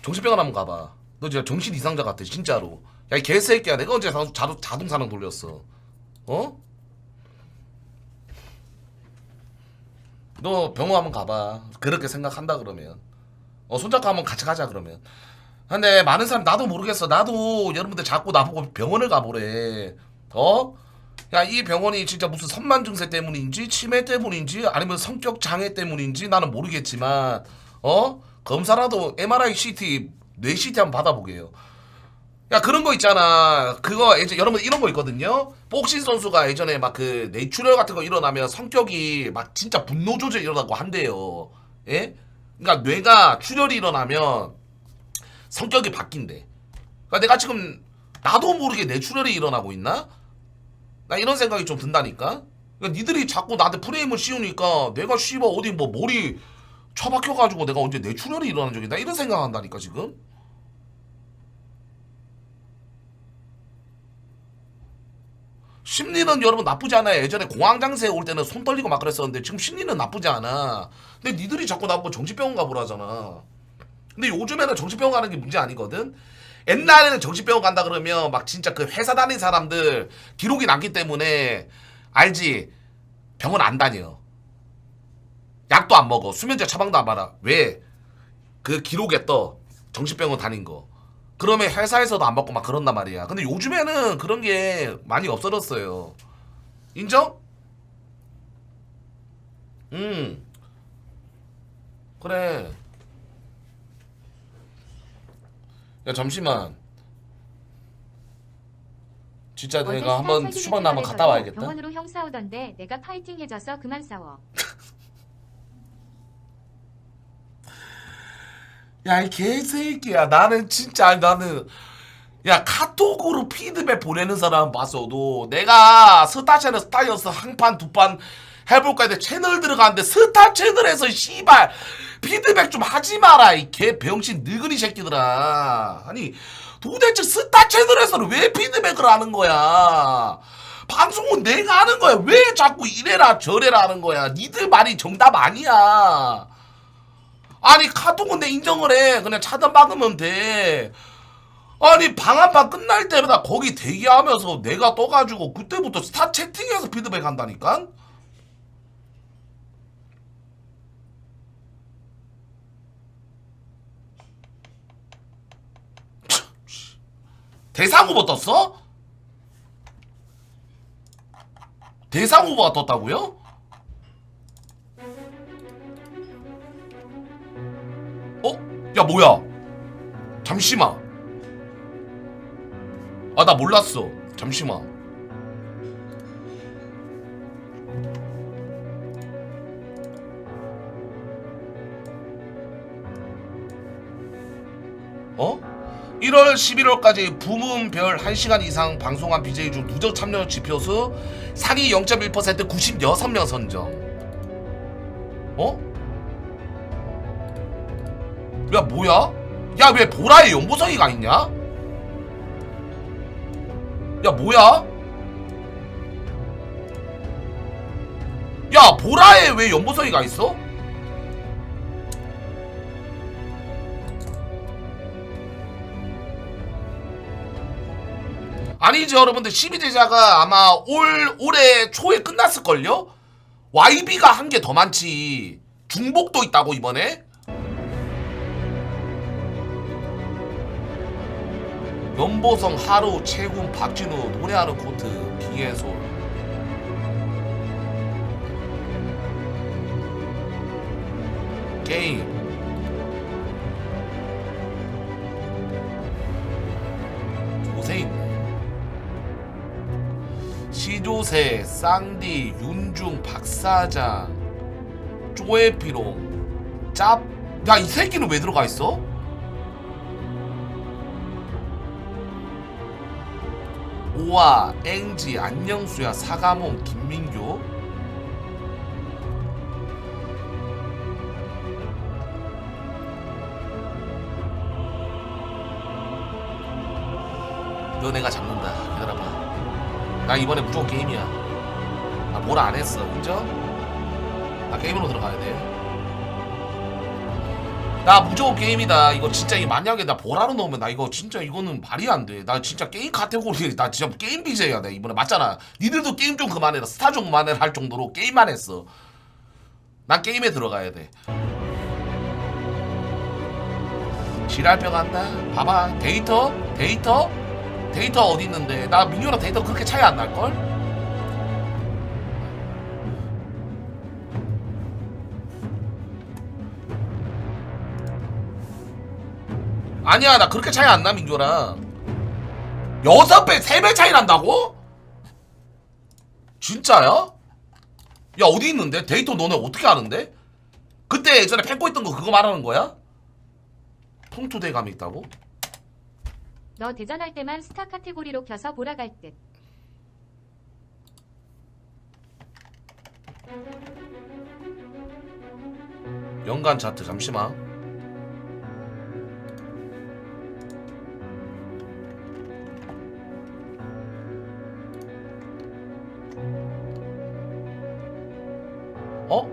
정신병원 한번 가봐. 너 진짜 정신 이상자 같아, 진짜로. 야, 이 개새끼야. 내가 언제 자동 사냥 돌렸어? 어? 너 병원 한번 가봐. 그렇게 생각한다 그러면. 손잡고 한번 같이 가자 그러면. 근데 많은 사람 나도 모르겠어. 나도 여러분들 자꾸 나보고 병원을 가보래. 야, 이 병원이 진짜 무슨 선만 증세 때문인지 치매 때문인지 아니면 성격 장애 때문인지 나는 모르겠지만 검사라도 MRI, CT, 뇌 CT 한번 받아보게요. 야, 그런 거 있잖아. 그거 예전 여러분 이런 거 있거든요. 복싱 선수가 예전에 막 그 뇌출혈 같은 거 일어나면 성격이 막 진짜 분노 조절 일어나고 한대요. 예? 그러니까 뇌가 출혈이 일어나면 성격이 바뀐대. 그러니까 내가 지금 나도 모르게 뇌출혈이 일어나고 있나? 나 이런 생각이 좀 든다니까. 그러니까 니들이 자꾸 나한테 프레임을 씌우니까 내가 씨발 어디 뭐 머리 처박혀가지고 내가 언제 뇌출혈이 일어난 적이 나 이런 생각한다니까 지금. 심리는 여러분 나쁘지 않아요. 예전에 공황장애 올 때는 손 떨리고 막 그랬었는데 지금 심리는 나쁘지 않아. 근데 니들이 자꾸 나보고 정신병원 가보라잖아. 근데 요즘에는 정신병원 가는 게 문제 아니거든. 옛날에는 정신병원 간다 그러면 막 진짜 그 회사 다닌 사람들 기록이 남기 때문에 알지. 병원 안 다녀. 약도 안 먹어. 수면제 처방도 안 받아. 왜? 그 기록에 떠. 정신병원 다닌 거. 그러면 회사에서도 안 받고 막 그런단 말이야. 근데 요즘에는 그런 게 많이 없어졌어요. 인정? 그래. 야, 잠시만. 진짜 어제 내가 한번 스타 수박 나면 갔다 설계대회에서도 와야겠다. 병원으로 형 싸우던데 내가 파이팅 해줘서 그만 싸워. 야, 이 개새끼야. 나는 진짜 야, 카톡으로 피드백 보내는 사람 봤어도 내가 스타 채널 스타였어 한 판 두 판 해볼까 했는데 채널 들어가는데 스타 채널에서 씨발 피드백 좀 하지 마라. 이 개 병신 늙은이 새끼들아. 아니 도대체 스타 채널에서는 왜 피드백을 하는 거야? 방송은 내가 하는 거야. 왜 자꾸 이래라 저래라 하는 거야? 니들 말이 정답 아니야. 아니 카톡은 내 인정을 해. 그냥 차단 박으면 돼. 아니 방 한 판 끝날 때마다 거기 대기하면서 내가 떠가지고 그때부터 스타 채팅해서 피드백 한다니까? 대상 후보 떴어? 대상 후보가 떴다고요? 야 뭐야? 잠시만. 아, 나 몰랐어. 잠시만. 어? 1월 11월까지 부문별 1시간 이상 방송한 BJ 중 누적 참여 지표수 상위 0.1% 96명 선정. 야 뭐야? 야 왜 보라에 연보성이가 있냐? 야 뭐야? 야 보라에 왜 연보성이가 있어? 아니죠 여러분들. 12제자가 아마 올해 초에 끝났을걸요? YB가 한 게 더 많지. 중복도 있다고 이번에? 연보성, 하루, 채군, 박진우, 노래하는 코트, 비에솔. 게임. 조세 있네. 시조세, 쌍디, 윤중, 박사장, 쪼에피롱, 짭. 야, 이 새끼는 왜 들어가 있어? 오아, 앵지, 안녕수야, 사가몽, 김민교. 너 내가 잡는다. 기다려봐. 나 이번에 무조건 게임이야. 나 뭘 안 했어. 인정? 나 게임으로 들어가야 돼. 나 무조건 게임이다. 이거 진짜 이 만약에 나 보라로 넣으면 나 이거 진짜 이거는 말이 안 돼. 나 진짜 게임 카테고리 나 진짜 게임 BJ야. 나 이번에 맞잖아. 니들도 게임 좀 그만해라. 스타 좀 그만해라 할 정도로 게임만 했어. 난 게임에 들어가야 돼. 지랄병 한다. 봐봐. 데이터 어디 있는데? 나 민규랑 데이터 그렇게 차이 안 날걸? 아니야, 나 그렇게 차이 안 나, 민규랑. 6배, 3배 차이 난다고? 진짜야? 야, 어디 있는데? 데이터 너네 어떻게 아는데? 그때 예전에 팬고 있던 거 그거 말하는 거야? 통투대감이 있다고? 너 대전할 때만 스타 카테고리로 켜서 보라 갈 듯. 연간 차트 잠시만. 어?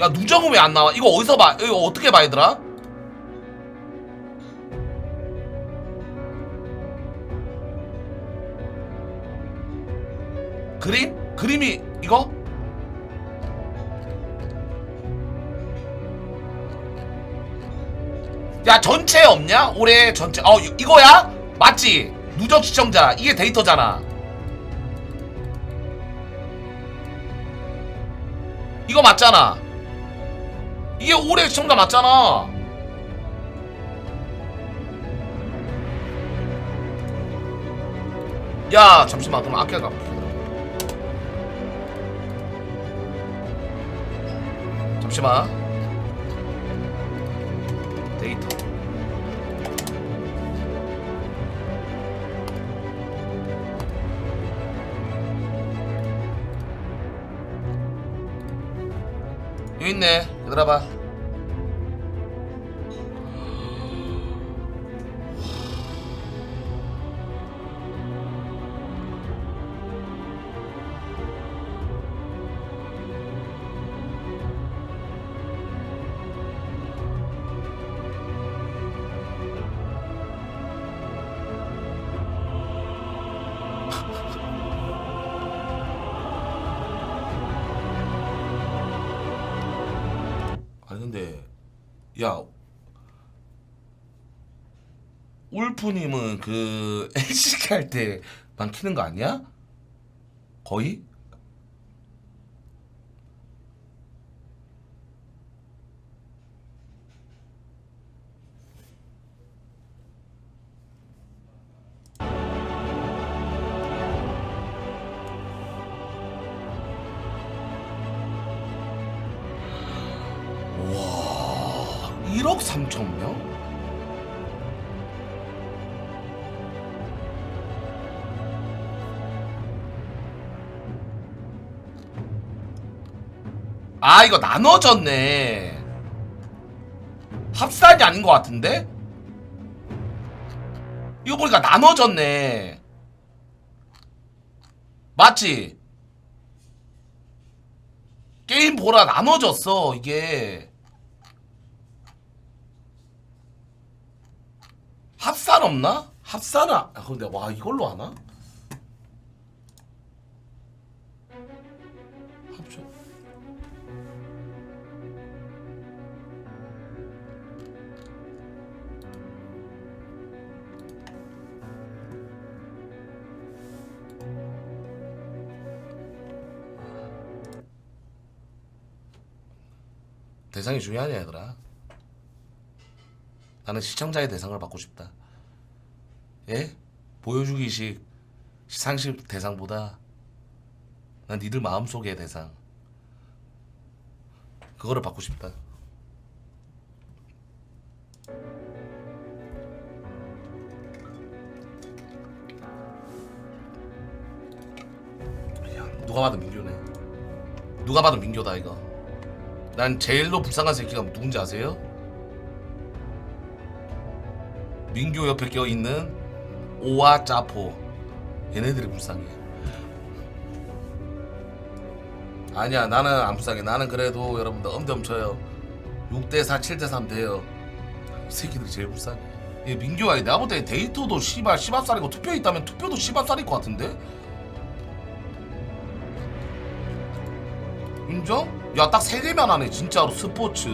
야, 누적은 왜 안 나와? 이거 어디서 봐? 이거 어떻게 봐, 얘들아? 그림? 그림이 이거? 야, 전체 없냐? 올해 전체. 이거야? 맞지? 누적 시청자. 이게 데이터잖아. 이거 맞잖아. 이게 올해 시청자 맞잖아. 야, 잠시만. 그럼 아껴 가볼게. 잠시만. 데이터. 여기 있네. 얘들아 봐. 아니 근데 야, 울프님은 그 LCK 할 때만 키는 거 아니야? 거의? 와, 1억 3천 명? 아, 이거 나눠졌네. 합산이 아닌 것 같은데? 이거 보니까 나눠졌네. 맞지? 게임 보라 나눠졌어 이게. 합산 없나? 합산 근데 와, 이걸로 하나? 합쳐. 대상이 중요하냐 얘들아. 나는 시청자의 대상을 받고 싶다. 예? 보여주기식 시상식 대상보다 난 니들 마음속의 대상 그거를 받고 싶다. 누가 봐도 민교네. 누가 봐도 민교다 이거. 난 제일로 불쌍한 새끼가 누군지 아세요? 민교 옆에 껴있는 오와 짜포. 얘네들이 불쌍해. 아니야 나는 안 불쌍해. 나는 그래도 여러분들 엄대엄쳐요. 6대4 7대3 돼요. 이 새끼들이 제일 불쌍해. 얘 민교가 내가 볼 때 데이터도 씨밥살이고 투표 있다면 투표도 씨밥살일 것 같은데? 인정? 야 딱 3개면 하네 진짜로. 스포츠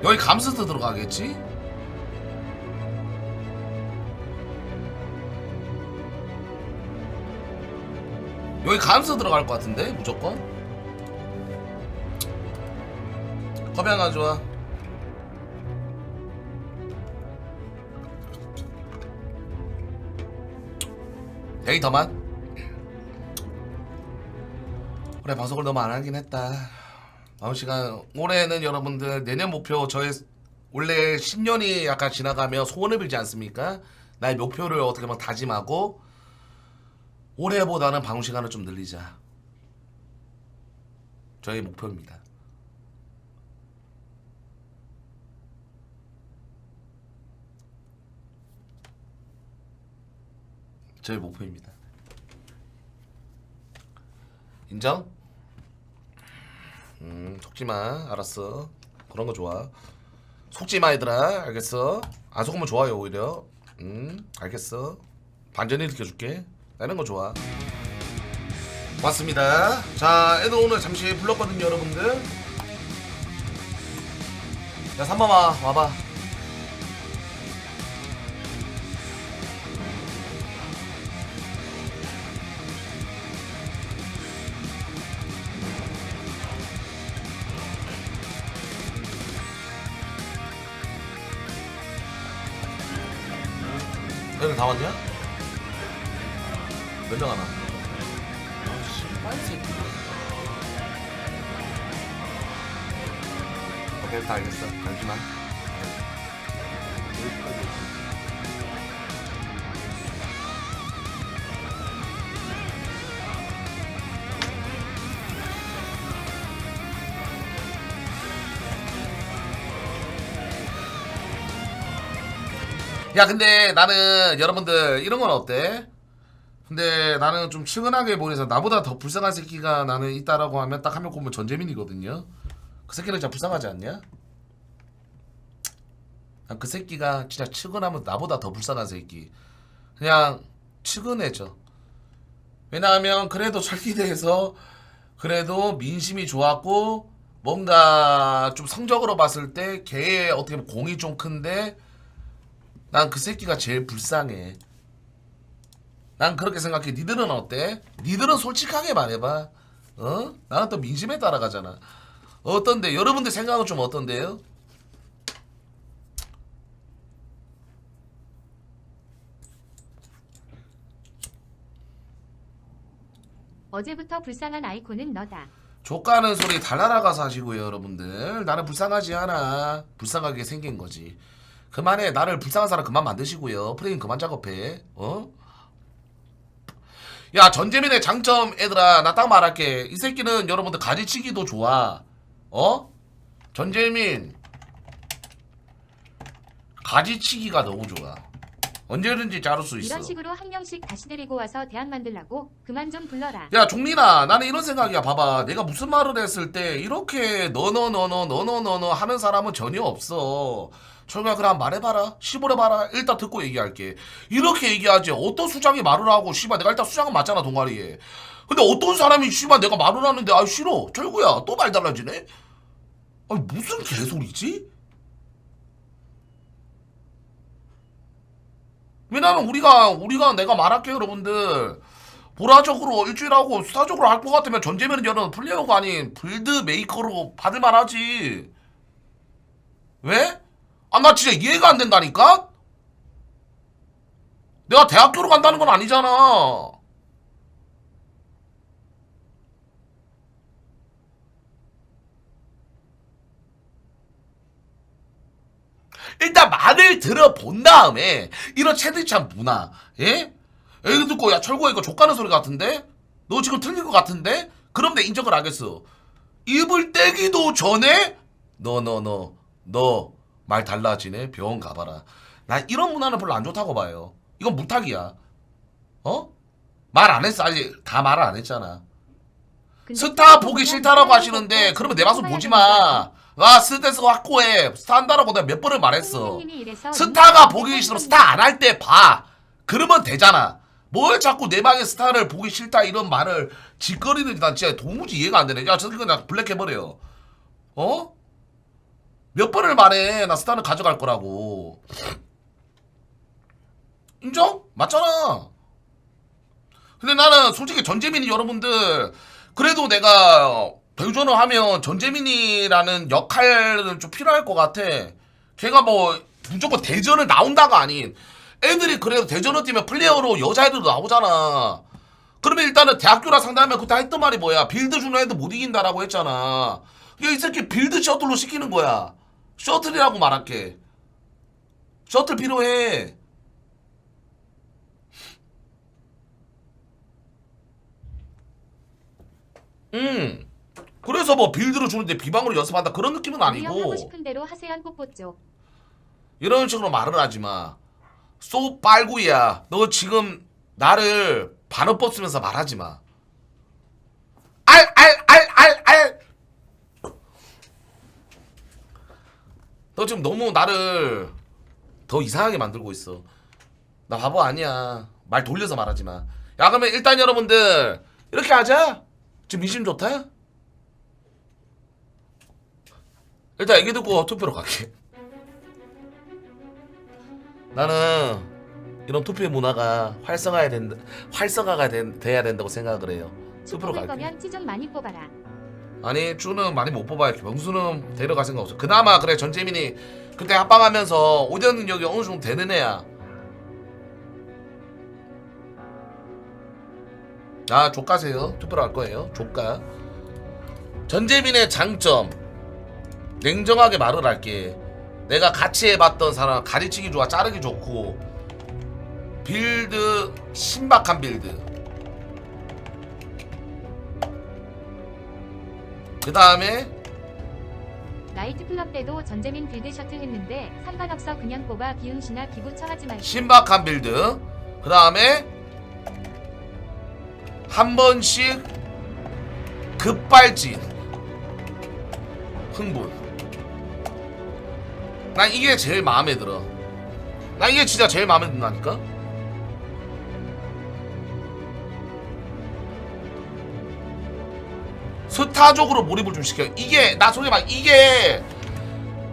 여기 감스트 들어가겠지? 여기 감스 들어갈 것 같은데 무조건. 커피 한 가져와. 데이터만. 그래 방송을 너무 안 하긴 했다. 다음 시간 올해는 여러분들 내년 목표 저의 원래 10년이 약간 지나가면 소원을 빌지 않습니까? 나의 목표를 어떻게 보면 다짐하고 올해보다는 방송 시간을 좀 늘리자. 저의 목표입니다. 저의 목표입니다. 인정? 속지마. 알았어. 그런 거 좋아. 속지마 얘들아. 알겠어? 안 속으면 좋아요 오히려. 알겠어. 반전이 느껴줄게. 이런 거 좋아. 고맙습니다. 자 애들 오늘 잠시 불렀거든요 여러분들. 야 3번아 와봐. 애들 다 왔냐? 몇 명 하나? 아씨 빨리 새끼. 오케이 다 알겠어. 잠시만. 야 근데 나는 여러분들 이런 건 어때? 근데 나는 좀 측은하게 보내서 나보다 더 불쌍한 새끼가 나는 있다라고 하면 딱 한 명 꼽으면 전재민이거든요. 그 새끼는 진짜 불쌍하지 않냐? 난 그 새끼가 진짜 측은하면 나보다 더 불쌍한 새끼. 그냥 측은해져. 왜냐하면 그래도 철기대에서 그래도 민심이 좋았고 뭔가 좀 성적으로 봤을 때 걔의 어떻게 보면 공이 좀 큰데 난 그 새끼가 제일 불쌍해. 난 그렇게 생각해. 니들은 어때? 니들은 솔직하게 말해봐. 어? 나는 또 민심에 따라가잖아. 어떤데? 여러분들 생각은 좀 어떤데요? 어제부터 불쌍한 아이콘은 너다. 족가는 소리 달나라 가서 하시고요 여러분들. 나는 불쌍하지 않아. 불쌍하게 생긴 거지. 그만해. 나를 불쌍한 사람 그만 만드시고요. 프레임 그만 작업해. 어? 야 전재민의 장점 애들아 나 딱 말할게. 이 새끼는 여러분들 가지치기도 좋아. 어? 전재민 가지치기가 너무 좋아. 언제든지 자를 수 있어. 이런 식으로 한 명씩 다시 데리고 와서 대안 만들라고? 그만 좀 불러라. 야 종민아 나는 이런 생각이야. 봐봐 내가 무슨 말을 했을 때 이렇게 너너 하는 사람은 전혀 없어. 철가 그럼 말해봐라. 시보해봐라. 일단 듣고 얘기할게. 이렇게 얘기하지. 어떤 수장이 말을 하고 씨발 내가 일단 수장은 맞잖아 동아리에. 근데 어떤 사람이 씨발 내가 말을 하는데 아 싫어. 철구야 또 말 달라지네. 아니 무슨 개소리지? 왜냐면 우리가 내가 말할게 여러분들. 보라적으로 일주일하고 수사적으로 할 것 같으면 전재민은 여러분 플레이어가 아닌 빌드 메이커로 받을만 하지. 왜? 아, 나 진짜 이해가 안 된다니까? 내가 대학교로 간다는 건 아니잖아. 일단 말을 들어본 다음에 이런 채팅창 문화, 예? 애기 듣고 야 철구야 이거 족가는 소리 같은데? 너 지금 틀린 것 같은데? 그럼 내 인정을 하겠어. 입을 떼기도 전에 너 말 달라지네. 병원 가봐라. 나 이런 문화는 별로 안 좋다고 봐요. 이건 무탁이야. 어? 말 안 했어. 아직 다 말을 안 했잖아. 근데 스타 보기 싫다라고 하시는데 그러면 내 방송 보지 마. 아 스트레스 확고해. 스타 한다라고 내가 몇 번을 말했어. 선생님이 이래서 스타가 보기 싫으면 스타 안 할 때 봐. 그러면 되잖아. 뭘 자꾸 내 방에 스타를 보기 싫다 이런 말을 짓거리는지 난 진짜 도무지 이해가 안 되네. 야 저거 그냥 블랙해버려. 어? 몇 번을 말해. 나 스타는 가져갈 거라고. 인정? 맞잖아. 근데 나는 솔직히 전재민이 여러분들 그래도 내가 대전을 하면 전재민이라는 역할은 좀 필요할 것 같아. 걔가 뭐 무조건 대전을 나온다가 아닌 애들이 그래도 대전을 뛰면 플레이어로 여자애들도 나오잖아. 그러면 일단은 대학교랑 상대하면 그때 했던 말이 뭐야? 빌드 주는 애들 못 이긴다라고 했잖아. 이 새끼 빌드 셔틀로 시키는 거야. 셔틀이라고 말할게. 셔틀 필요해. 그래서 뭐 빌드를 주는데 비방으로 연습한다 그런 느낌은 우리 형 하고 아니고 싶은 대로 하세요 꽃꽃 쪽. 이런 식으로 말을 하지 마. 쏘 빨구야. 너 지금 나를 반어법 쓰면서 말하지 마. 알. 너 지금 너무 나를 더 이상하게 만들고 있어. 나 바보 아니야. 말 돌려서 말하지 마. 야 그러면 일단 여러분들 이렇게 하자. 지금 민심 좋다? 일단 얘기 듣고 투표로 갈게. 나는 이런 투표의 문화가 활성화가 돼야 된다고 생각을 해요. 투표로 뽑을 갈게. 거면 찌 좀 많이 뽑아라. 아니 쭈는 많이 못 뽑아요. 명수는 데려갈 생각 없어. 그나마 그래 전재민이 그때 합방하면서 오디오 능력이 어느 정도 되는 애야. 아 조카세요. 투표로 할 거예요. 조카. 전재민의 장점 냉정하게 말을 할게. 내가 같이 해봤던 사람 가르치기 좋아. 자르기 좋고 빌드 신박한 빌드. 그 다음에 나이트클럽 때도 전재민 빌드 셔틀 했는데 상관없어 그냥 뽑아 비응신아 기부 처하지 말고. 신박한 빌드. 그 다음에 한 번씩 급발진 흥분. 난 이게 제일 마음에 들어. 난 이게 진짜 제일 마음에 든다니까. 스타적으로 몰입을 좀 시켜. 이게 나 솔직히 말 이게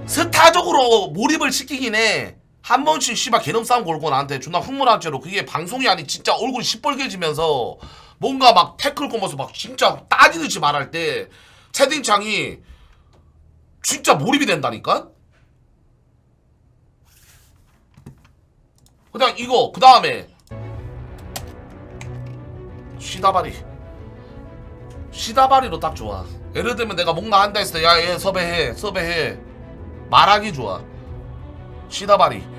스타적으로 몰입을 시키긴 해. 한 번씩 씨발 개념 싸움 걸고 나한테 존나 흥분한 채로 그게 방송이 아니 진짜 얼굴이 시뻘개지면서 뭔가 막 태클 거면서 막 진짜 따지듯이 말할 때 채팅창이 진짜 몰입이 된다니까? 그냥 이거 그 다음에 시다바리로 딱 좋아. 예를 들면 내가 뭔가 한다 했을 때 야 얘 섭외해 말하기 좋아. 시다바리.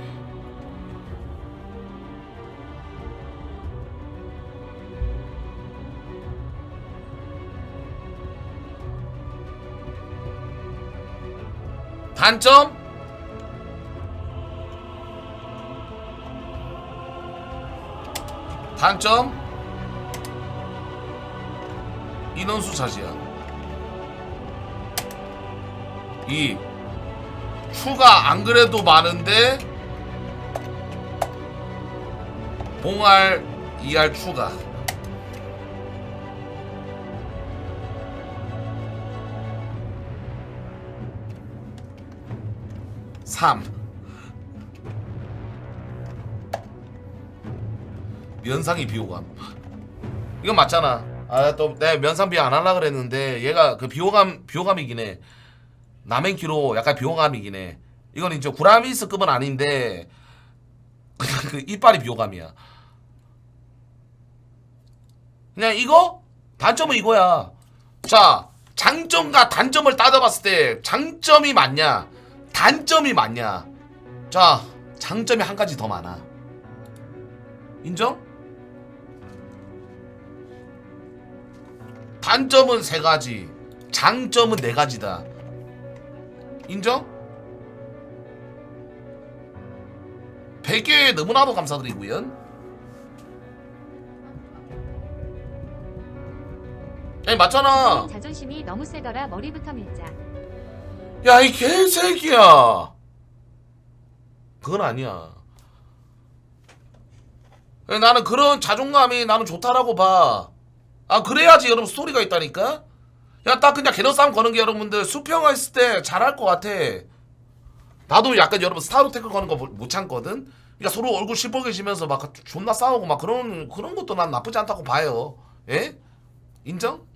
단점? 인원수 차지야. 2. 추가 안 그래도 많은데 봉알 2알 추가. 3. 면상이 비호감. 이건 맞잖아. 아, 또 내가 면상 비하 안 하려 그랬는데 얘가 그 비호감이긴 해. 남행키로 약간 비호감이긴 해. 이건 이제 구라미스급은 아닌데 그냥 그 이빨이 비호감이야. 그냥 이거 단점은 이거야. 자, 장점과 단점을 따져봤을 때 장점이 많냐 단점이 많냐. 자, 장점이 한 가지 더 많아. 인정? 단점은 세 가지, 장점은 네 가지다. 인정? 100개 너무나도 감사드리고요. 아니 맞잖아. 자존심이 너무 세더라. 머리부터 밀자. 야 이 개새끼야. 그건 아니야. 나는 그런 자존감이 나는 좋다라고 봐. 아 그래야지 여러분 스토리가 있다니까. 야 딱 그냥 개너 싸움 거는 게 여러분들 수평화 했을 때 잘할 것 같아. 나도 약간 여러분 스타로 태클 거는 거 못 참거든. 그러니까 서로 얼굴 시뻘개지면서 막 존나 싸우고 막 그런 것도 난 나쁘지 않다고 봐요. 예? 인정?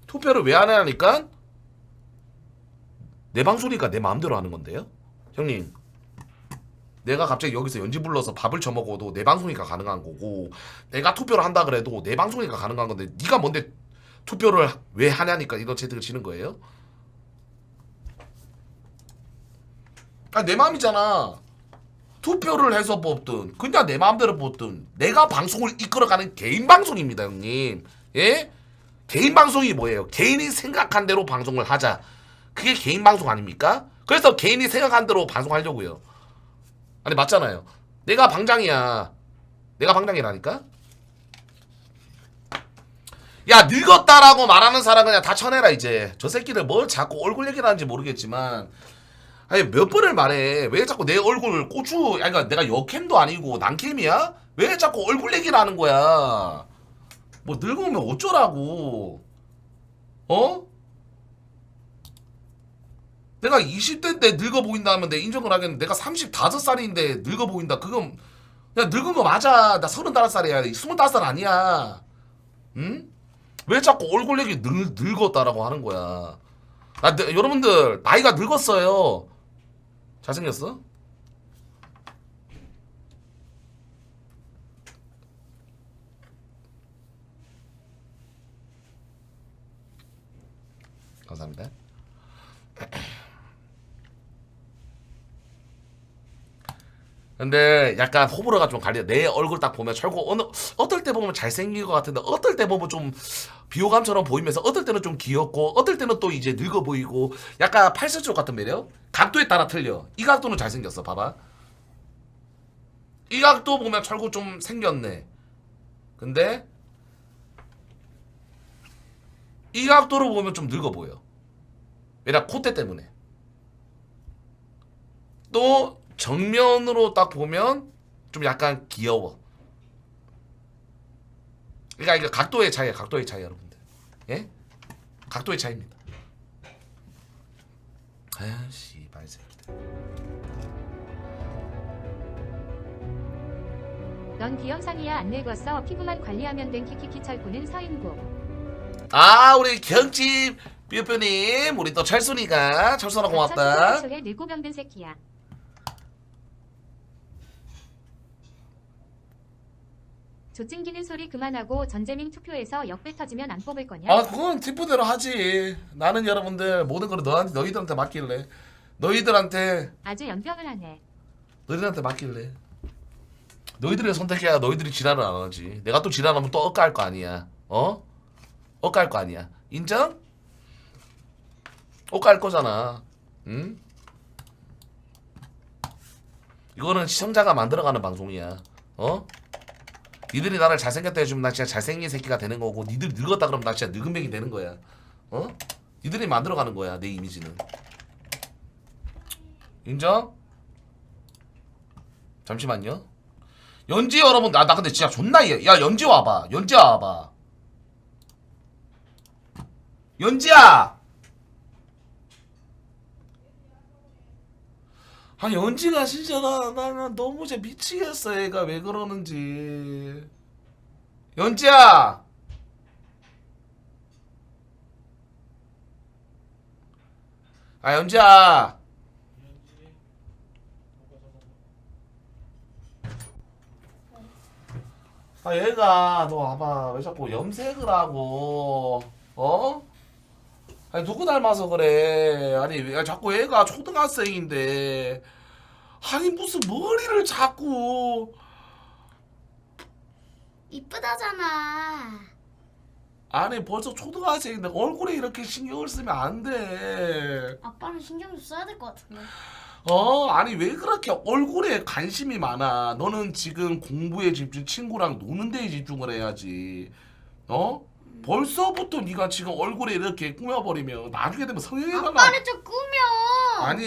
투표를 왜 안 하니까? 내 방송이니까 내 마음대로 하는 건데요? 형님, 내가 갑자기 여기서 연지 불러서 밥을 처먹어도 내 방송이니까 가능한 거고, 내가 투표를 한다 그래도 내 방송이니까 가능한 건데, 네가 뭔데 투표를 왜 하냐니까 이런 채택을 치는 거예요? 아, 내 마음이잖아. 투표를 해서 뽑든 그냥 내 마음대로 뽑든 내가 방송을 이끌어가는 개인 방송입니다, 형님. 예? 개인 방송이 뭐예요? 개인이 생각한 대로 방송을 하자. 그게 개인 방송 아닙니까? 그래서 개인이 생각한 대로 방송하려고요. 아니 맞잖아요. 내가 방장이야. 내가 방장이라니까? 야 늙었다라고 말하는 사람 그냥 다 쳐내라 이제. 저 새끼들 뭘 자꾸 얼굴 얘기를 하는지 모르겠지만 아니 몇 번을 말해. 왜 자꾸 내 얼굴 고추 아니 그러니까 내가 여캠도 아니고 난캠이야? 왜 자꾸 얼굴 얘기를 하는 거야? 뭐 늙으면 어쩌라고. 어? 내가 20대인데 늙어 보인다 하면 내 인정을 하겠는데 내가 35살인데 늙어 보인다. 그건 그냥 늙은 거 맞아. 나 35살이야. 25살 아니야. 응? 왜 자꾸 얼굴 얘기 늙었다라고 하는 거야. 여러분들 나이가 늙었어요. 잘생겼어? 감사합니다. 근데 약간 호불호가 좀 갈려. 내 얼굴 딱 보면 철고 어떨 때 보면 잘생긴 것 같은데 어떨 때 보면 좀 비호감처럼 보이면서 어떨 때는 좀 귀엽고 어떨 때는 또 이제 늙어 보이고 약간 팔색조 같은 매력? 각도에 따라 틀려. 이 각도는 잘생겼어. 봐봐. 이 각도 보면 철고 좀 생겼네. 근데 이 각도로 보면 좀 늙어 보여. 왜냐 콧대 때문에. 또 정면으로 딱 보면 좀 약간 귀여워. 그러니까 이거 각도의 차이야. 각도의 차이 여러분들. 예? 각도의 차이입니다. 아 씨발 새끼들. 넌 비염상이야. 안 늙었어. 피부만 관리하면 된 키키키. 철구는 서인국. 아 우리 경집 뾰뾰님 우리 또 철순이가 철순아 고맙다. 속에 늙고 병든 새끼야. 조찡기는 소리 그만하고 전재민 투표에서 역배 터지면 안 뽑을 거냐? 아 그건 팀프대로 하지. 나는 여러분들 모든 걸 너희들한테 맡길래. 너희들한테 아주 연병을 하네. 맡길래. 너희들의 선택해야 너희들이 지랄을 안 하지. 내가 또 지랄하면 또 억까할 거 아니야. 어? 억까할 거 아니야. 인정? 억까할 거잖아. 응? 이거는 시청자가 만들어가는 방송이야. 어? 니들이 나를 잘생겼다 해주면 나 진짜 잘생긴 새끼가 되는 거고 니들이 늙었다 그러면 나 진짜 늙은뱅이 되는 거야. 어? 니들이 만들어가는 거야 내 이미지는. 인정? 잠시만요. 연지 여러분 나 근데 진짜 존나 야 연지 와봐. 연지 와봐. 연지야. 아니 연지가 진짜 나 너무 이제 미치겠어. 얘가 왜 그러는지. 연지야. 아 연지야. 아 얘가 너 와봐. 왜 자꾸 염색을 하고 어? 아니 누구 닮아서 그래. 아니 왜 자꾸 얘가 초등학생인데 아니 무슨 머리를 자꾸. 이쁘다잖아. 아니 벌써 초등학생인데 얼굴에 이렇게 신경을 쓰면 안 돼. 아빠는 신경 좀 써야 될 것 같은데. 아니 왜 그렇게 얼굴에 관심이 많아. 너는 지금 공부에 집중, 친구랑 노는 데에 집중을 해야지. 벌써부터 네가 지금 얼굴에 이렇게 꾸며버리면 나중에 되면 성형외과가. 아빠는 좀 꾸며. 아니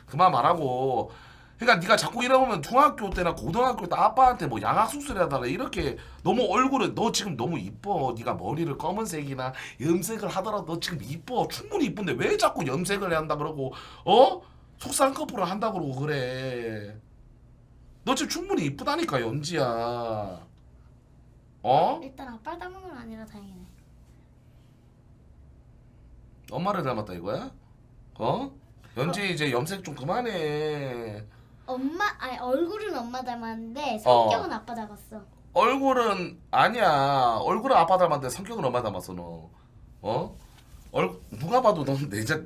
그만 말하고. 그러니까 네가 자꾸 이러면 중학교 때나 고등학교 때 아빠한테 뭐 양악수술하다가 이렇게 너무 얼굴을, 너 지금 너무 이뻐. 네가 머리를 검은색이나 염색을 하더라도 너 지금 이뻐. 충분히 이쁜데 왜 자꾸 염색을 한다 그러고 속상 커플을 한다 그러고 그래. 너 지금 충분히 이쁘다니까 연지야. 일단 아빠를 닮은 건 아니라 다행이네. 엄마를 닮았다 이거야? 연지 이제 염색 좀 그만해. 아니 얼굴은 엄마 닮았는데 성격은 아빠 닮았어. 얼굴은 아니야. 얼굴은 아빠 닮았는데 성격은 엄마 닮았어 너. 누가 봐도 넌 내자.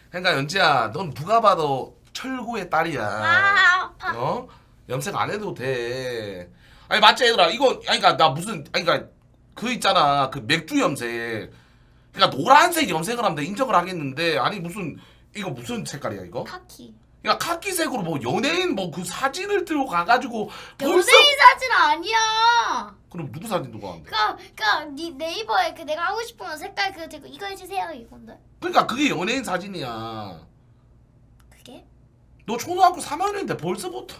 그러니까 연지야, 넌 누가 봐도 철구의 딸이야. 아, 아파. 염색 안 해도 돼. 아니 맞지 얘들아. 이거 아니 그러니까 나 무슨 아니 그러니까 그 있잖아 그 맥주 염색. 그러니까 노란색 염색을 하면 인정을 하겠는데 아니 무슨 이거 무슨 색깔이야 이거? 카키. 야 카키색으로 뭐 연예인 뭐 그 사진을 들고 가가지고 벌써. 연예인 사진 아니야. 그럼 누구 사진 누가 한대? 그니까 네 네이버에 그 내가 하고 싶은 거 색깔 그거 되고 이거 해주세요 이건데. 그러니까 그게 연예인 사진이야. 그게? 너 초등학교 3학년인데 벌써부터.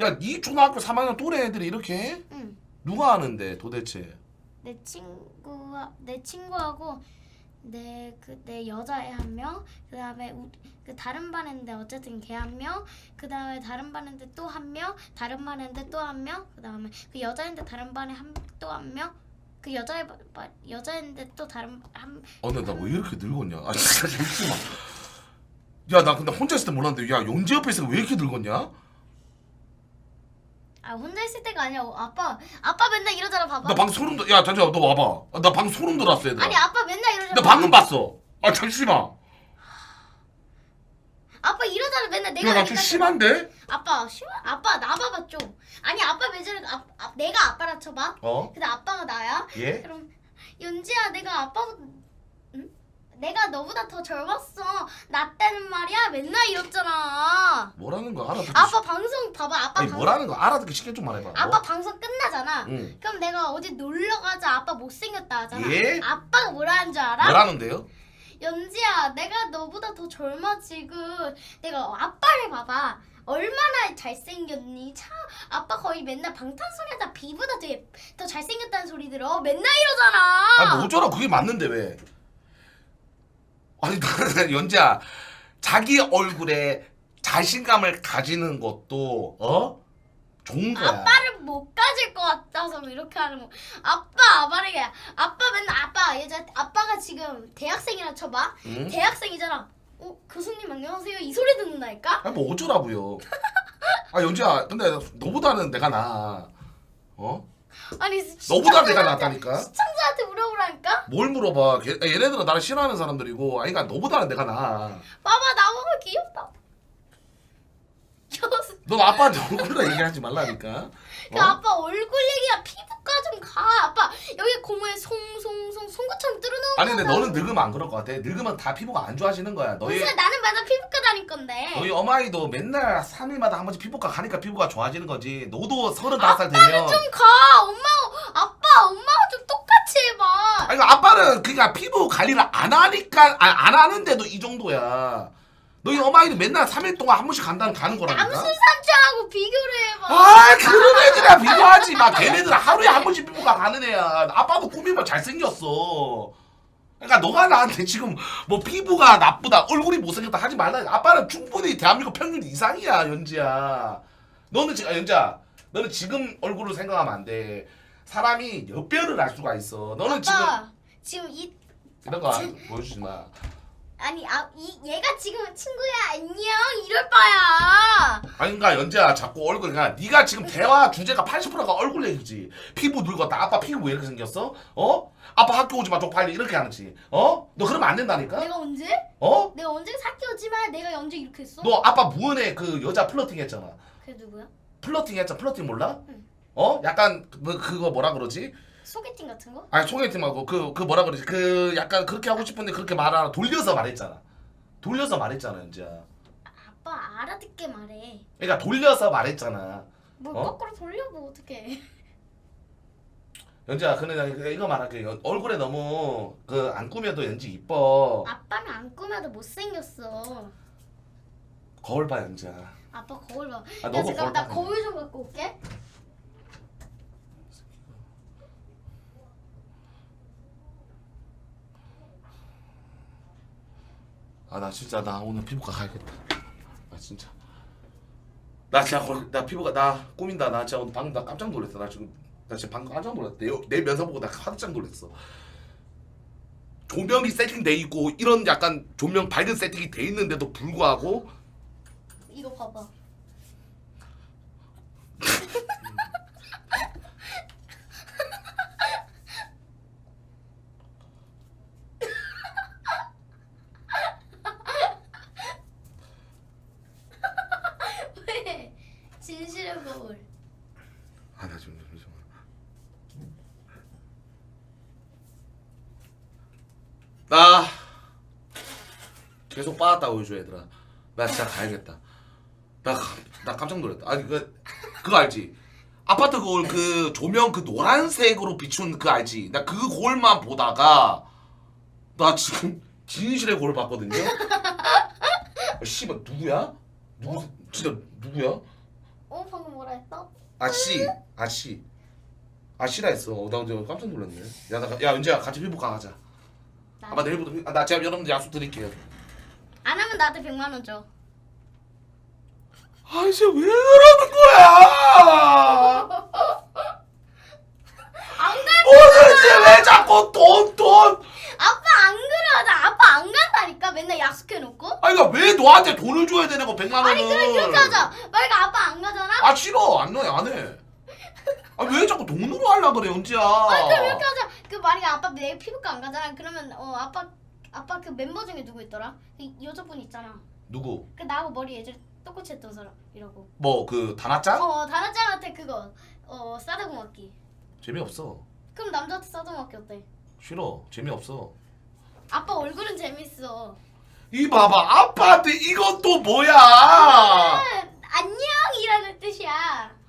야, 네 초등학교 3학년 또래 애들이 이렇게 해? 응. 누가 하는데 도대체? 내 친구하고 내 여자애 한 명, 그다음에 그 다른 반 애인데 어쨌든 걔 한 명, 그다음에 다른 반 애인데 또 한 명, 다른 반 애인데 또 한 명, 그다음에 그 여자애인데 다른 반에 또 한 명, 그 여자애인데 또 다른 한. 근데 나 왜 이렇게 늙었냐? 아 진짜 잠시만. 야, 나 근데 혼자 있을 때 몰랐는데 야, 연지 옆에 있으니까 왜 이렇게 늙었냐? 아 혼자 있을 때가 아니야. 아빠 맨날 이러잖아. 봐봐. 나 방금 소름 돋. 야, 잠시만 너 와봐. 나 방금 소름 돋았어 얘들아. 아니 아빠 맨날 이러잖아. 나 방금 봤어. 아 잠시만. 아빠 이러잖아 맨날. 내가 야, 나 좀 심한데? 아빠 심한? 아빠 나 봐봐 좀. 아니 아빠 왜 저래? 내가 아빠라 쳐봐. 근데 아빠가 나야? 예? 그럼 연지야 내가 아빠보다 내가 너보다 더 젊었어. 나 때는 말이야 맨날 이랬잖아. 뭐라는 거야? 알아듣기. 아빠 방송 봐봐. 아빠 아니 방송. 뭐라는 거 알아듣기 쉽게 좀 말해봐. 아빠 방송 끝나잖아. 응. 그럼 내가 어디 놀러 가자. 아빠 못생겼다 하잖아. 예? 아빠가 뭐라 하는 줄 알아? 뭐라는데요? 연지야 내가 너보다 더 젊어지고 내가 아빠를 봐봐. 얼마나 잘생겼니? 참 아빠 거의 맨날 방탄소년단 비보다 더 잘생겼다는 소리 들어. 맨날 이러잖아. 아니 뭐 어쩌라 그게 맞는데 왜? 아니 연지야, 자기 얼굴에 자신감을 가지는 것도 좋은 거야. 아빠를 못 가질 것 같아서 이렇게 하는 거. 아빠 만약에 아빠 맨날 아빠가 지금 대학생이라 쳐봐. 응? 대학생이잖아. 교수님 안녕하세요 이 소리 듣는다니까. 아니 뭐 어쩌라고요? 아 연지야, 근데 너보다는 내가 나아. 아니 너보다 내가 낫다니까. 시청자한테 물어보라니까. 뭘 물어봐? 얘네들은 나를 싫어하는 사람들이고, 아니 그러니까 너보다는 내가 나아. 봐봐 나보고 귀엽다. 교수. 넌 아빠한테 얼굴로 얘기하지 말라니까. 그 아빠 얼굴 얘기야. 피부과 좀 가. 아빠 여기 고무에 송구처럼 뚫어놓은 아니 근데 거잖아. 너는 늙으면 안 그럴 것 같아. 늙으면 다 피부가 안 좋아지는 거야. 무슨 나는 맨날 피부과 다닐 건데. 너희 어마이도 맨날 3일마다 한 번씩 피부과 가니까 피부가 좋아지는 거지. 너도 35살 아빠는 되면. 좀 가. 엄마가 좀 똑같이 해봐. 아니 그러니까 아빠는 그러니까 피부 관리를 안 하니까 안 하는데도 이 정도야. 너희 어마이도 맨날 3일 동안 한 번씩 가는 거라니까. 남순산주하고 비교를 해봐. 아 그런 애들이랑 비교하지 마. 걔네들 하루에 한 번씩 피부과 가는 애야. 아빠도 꾸미면 잘생겼어. 그러니까 너가 나한테 지금 뭐 피부가 나쁘다, 얼굴이 못생겼다 하지 말라. 아빠는 충분히 대한민국 평균 이상이야, 연지야. 너는 지금 연지야, 너는 지금 얼굴을 생각하면 안 돼. 사람이 여별을 알 수가 있어. 너는 지금 아빠 지금 이 이런 거 보여주지 마. 아니 얘가 지금 친구야 안녕 이럴 바야. 아니 그러니까 연지야 자꾸 얼굴 그러니까 네가 지금 대화 주제가 80%가 얼굴 얘기지. 피부 늙었다. 아빠 피부 왜 이렇게 생겼어? 어? 아빠 학교 오지 마 쪽팔리 이렇게 하는지. 어? 너 그러면 안 된다니까? 내가 언제? 어? 내가 언제 사귀었지만 내가 언제 이렇게 했어? 너 아빠 무은에 그 여자 플러팅 했잖아. 그게 누구야? 플러팅 했잖아. 플러팅 몰라? 응. 어? 약간 뭐 그거 뭐라 그러지? 소개팅 같은 거? 아니 소개팅 말고 그 뭐라 그러지? 그 약간 그렇게 하고 싶은데 그렇게 말하라. 돌려서 말했잖아. 돌려서 말했잖아, 연지야. 아빠 알아듣게 말해. 그러니까 돌려서 말했잖아. 뭘 어? 거꾸로 돌려고 어떡해. 연지야, 근데 이거 말할게. 얼굴에 너무 그 안 꾸며도 연지 이뻐. 아빠는 안 꾸며도 못생겼어. 거울 봐, 연지야. 아빠 거울 봐. 아, 야 너도 잠깐만 나 거울 봐. 거울 좀 갖고 올게. 아, 나 진짜 나 오늘 피부과 가야겠다. 나 진짜. 나 피부가 나 꾸민다. 나 진짜 오늘 방금 나 깜짝 놀랐어. 나 진짜 방금 깜짝 놀랐어. 내 면서 보고 나 화들짝 놀랐어. 조명이 세팅돼 있고 이런 약간 조명 밝은 세팅이 돼 있는데도 불구하고 이거 봐봐. 왜? 진실의 거울. 아, 나 지금 잠시만. 나 계속 빠졌다고 해줘 얘들아. 나 진짜 가야겠다. 나 깜짝 놀랐다. 아니 그거 알지? 아파트 거울 그 조명 그 노란색으로 비춘 그 알지? 나 그 거울만 보다가 나 지금 진실의 거울 봤거든요. 아, 씨발 누구야? 누구 진짜 누구야? 방금 뭐라 했어? 아씨라 했어. 나 지금 깜짝 놀랐네. 야 은재야 같이 피부과 가자. 아빠 내일부터 나 제가 여러분들 약속 드릴게요. 안 하면 나한테 100만 원 줘. 아 이제 왜 그러는 거야? 안 가. 오늘지 왜 자꾸 돈? 아빠 안 그래. 나 아빠 안 간다니까. 맨날 약속해 놓고. 아니 그러니까 왜 너한테 돈을 줘야 되냐고 100만 원을. 아니 그래 이렇게 하자. 만약에 아빠 안 가잖아. 아 싫어 안 해. 아 왜 자꾸 돈으로 하려 그래 은지야? 아니 그럼 이렇게 하자. 그 만약에 아빠 내일 피부과 안 가잖아. 그러면 아빠 그 멤버 중에 누구 있더라? 그 여자분 있잖아. 누구? 그 나하고 머리 예전에 똑같이 했던 사람 이라고. 뭐 그 다나짱? 다나짱한테 그거 싸다고 맞기. 재미없어. 그럼 남자한테 싸다고 맞기 어때? 싫어 재미없어. 아빠 얼굴은 재밌어. 이 봐봐 아빠한테 이건 또 뭐야? 안녕이라는 뜻이야.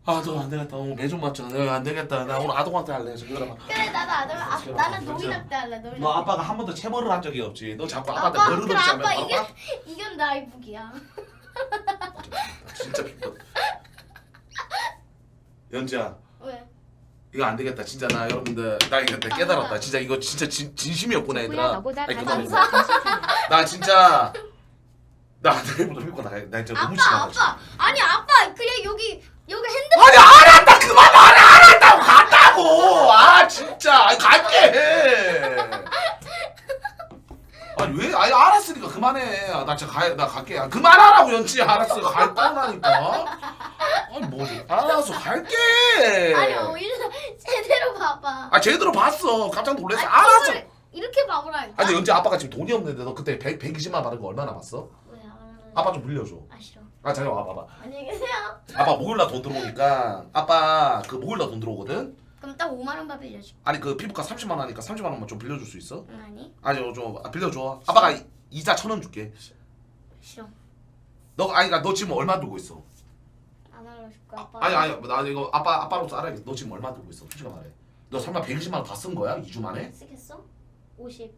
아 너 안 되겠다. 오늘 매좀 맞잖아. 내가 안 되겠다. 나 오늘 아동한테 할래. 저기 그래 봐. 그래 나도 나는 노인학대 할래. 너 노인학대. 아빠가 한 번도 체벌을 한 적이 없지. 너 자꾸 아빠한테 아빠 버릇 그래 없이 아빠 하면 이건 나의 무기야. 진짜 피곤. 연지야 왜? 이거 안 되겠다. 진짜 나 여러분들 나 이거 깨달았다. 진짜 이거 진짜 진심이었구나 누구야 얘들아. 너보다 아니, 가는 그만해. 정신차려. 나 진짜 나 내일부터 믿고 나 진짜 너무 심하다. 아니 아빠 그냥 여기 핸드폰. 아니 알았다 그만 말해. 알았다고 갔다고. 아 진짜 아니 갈게. 아니 왜 아니 알았으니까 그만해. 나 진짜 나 갈게. 아, 그만하라고 연지. 알았어 갈 거라니까. 아니 뭐 알았어 갈게. 아니 오히려 제대로 봐봐. 아 제대로 봤어. 깜짝 놀랐어. 아니, 알았어. 이걸 이렇게 봐보라니까. 아니 연지 아빠가 지금 돈이 없는데 너 그때 120만 원 받은 거 얼마나 봤어? 왜 안 하는 아빠 좀 빌려줘. 아 싫어. 아 잠깐 와봐봐. 안녕히 계세요. 아빠 목요일날 돈 들어오니까 아빠 그 목요일날 돈 들어오거든. 그럼 딱 5만 원만 빌려줘. 아니 그 피부과 30만 원 하니까 30만 원만 좀 빌려줄 수 있어? 응 아니 아니 좀 빌려줘. 아빠가 이자 1,000원 줄게. 싫어. 너 아니 너 지금 얼마 들고 있어? 안 알려줄까 아빠. 아니 나 이거 아빠로서 알아야겠어. 너 지금 얼마 들고 있어? 솔직히 말해. 너 설마 120만 원 다 쓴 거야? 2주 만에? 쓰겠어? 50.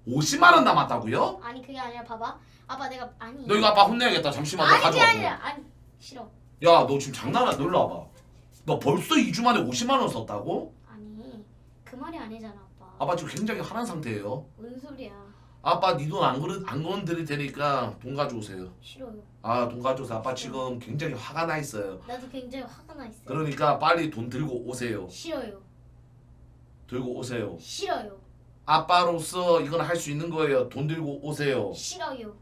50만 원 남았다고요? 아니 그게 아니라 봐봐. 아빠 내가 아니. 너 이거 아빠 혼내야겠다. 잠시만 너 아니 그게 가져와. 아니라 아니 싫어. 야 너 지금 장난하냐? 너 일로 와봐. 너 벌써 2주 만에 50만 원 썼다고? 아니 그 말이 아니잖아 아빠. 아빠 지금 굉장히 화난 상태예요. 뭔 소리야? 아빠 니 돈 안 건드릴 테니까 돈 가져오세요. 싫어요. 아 돈 가져오세요. 아빠 지금 굉장히 화가 나 있어요. 나도 굉장히 화가 나 있어요. 그러니까 빨리 돈 들고 오세요. 싫어요. 들고 오세요. 싫어요. 아빠로서 이건 할 수 있는 거예요. 돈 들고 오세요. 싫어요.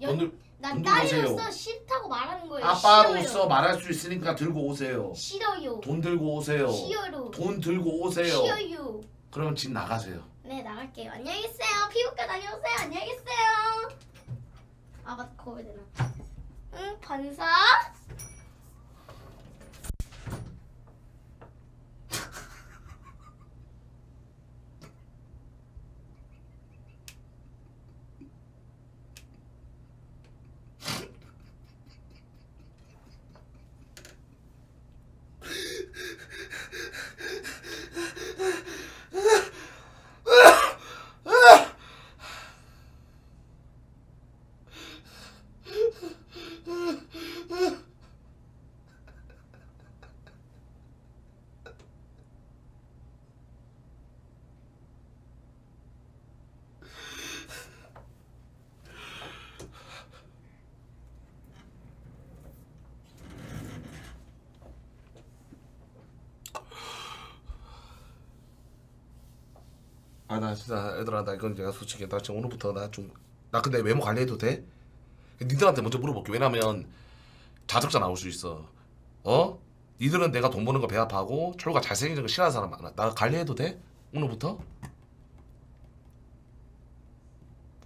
돈 난 들고 딸이로서 오세요. 싫다고 말하는 거예요. 아빠로서 싫어요. 말할 수 있으니까 들고 오세요. 싫어요. 돈 들고 오세요. 싫어요. 돈 들고 오세요. 싫어요. 그러면 집 나가세요. 네 나갈게요. 안녕히 계세요. 피부과 다녀오세요. 안녕히 계세요. 아 맞다 거울 되나? 응 반사. 아 나 진짜 얘들아 나 이건 내가 솔직히 나 지금 오늘부터 나 근데 외모 관리해도 돼? 니들한테 먼저 물어볼게. 왜냐면 자적자 나올 수 있어. 어? 니들은 내가 돈 버는 거 배 아파하고 철구가 잘생긴 거 싫어하는 사람 많아. 나 관리해도 돼? 오늘부터?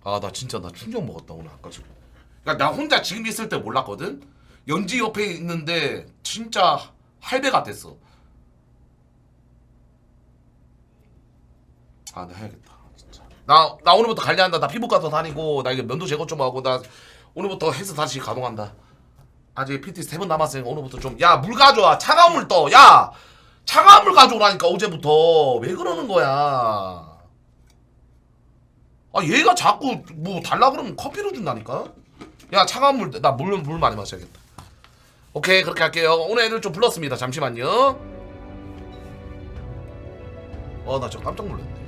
아 나 진짜 나 충격 먹었다 오늘 아까 지금. 그러니까 나 혼자 지금 있을 때 몰랐거든? 연지 옆에 있는데 진짜 할배 같았어. 아, 나 해야겠다. 진짜. 나 오늘부터 관리한다. 나 피부과도 다니고, 나 이게 면도 제거 좀 하고, 나 오늘부터 헬스 다시 가동한다. 아직 PT 3번 남았으니까 오늘부터 좀, 야, 물 가져와. 차가운 물 떠. 야! 차가운 물 가져오라니까, 어제부터. 왜 그러는 거야? 아, 얘가 자꾸 뭐 달라 그러면 커피로 준다니까? 야, 차가운 물, 나 물 많이 마셔야겠다. 오케이, 그렇게 할게요. 오늘 애들 좀 불렀습니다. 잠시만요. 나 진짜 깜짝 놀랐네.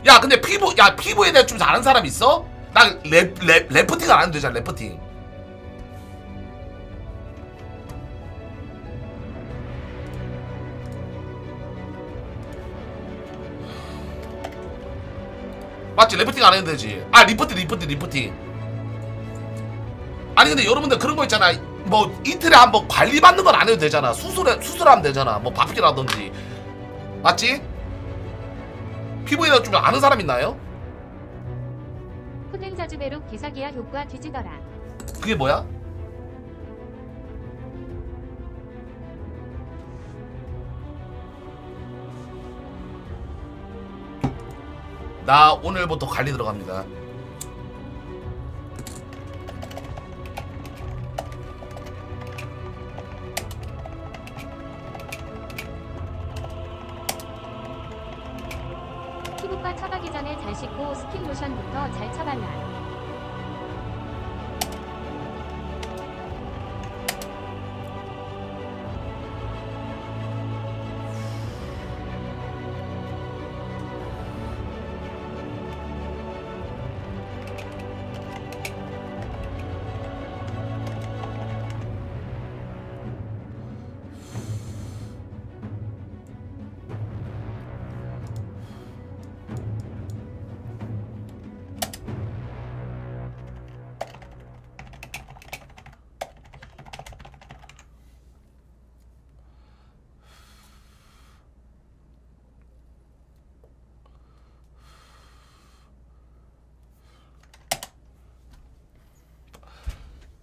야 근데 피부에 대해 좀 아는 사람 있어? 나 래프팅 안 해도 되잖아. 래프팅 맞지? 래프팅 안 해도 되지. 아 리프팅 아니 근데 여러분들 그런 거 있잖아. 뭐 이틀에 한번 관리 받는 건 안 해도 되잖아. 수술하면 되잖아. 뭐 밥기라든지 맞지? 피부에 대해 좀 아는 사람 있나요? 푸른 자주배로 개사기야 효과 뒤지더라. 그게 뭐야? 나 오늘부터 관리 들어갑니다. 피부과 처가기 전에 잘 씻고 스킨 로션부터 잘 쳐발라.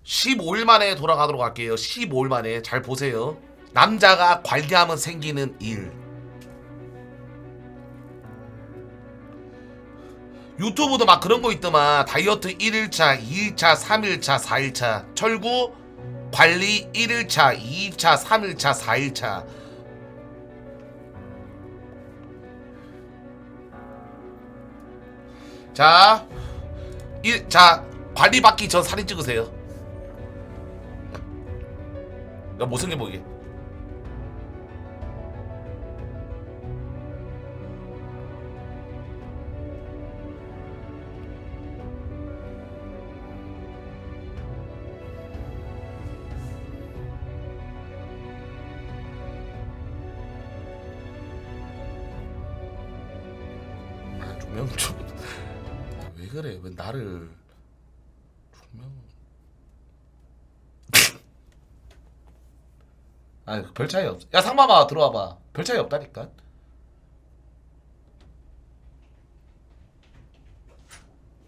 (15일) 만에 돌아가도록 할게요. 15일 만에. 잘 보세요. 남자가 관리하면 생기는 일. 유튜브도 막 그런 거 있더만. 다이어트 1일차, 2일차, 3일차, 4일차. 철구 관리 1일차, 2일차, 3일차, 4일차. 자, 관리 받기 전 사진 찍으세요. 야, 못생겨 보이게. 조명 좀 왜 그래? 왜 나를 조명? 아니 별 차이 없어. 야 상마마 들어와봐. 별 차이 없다니까.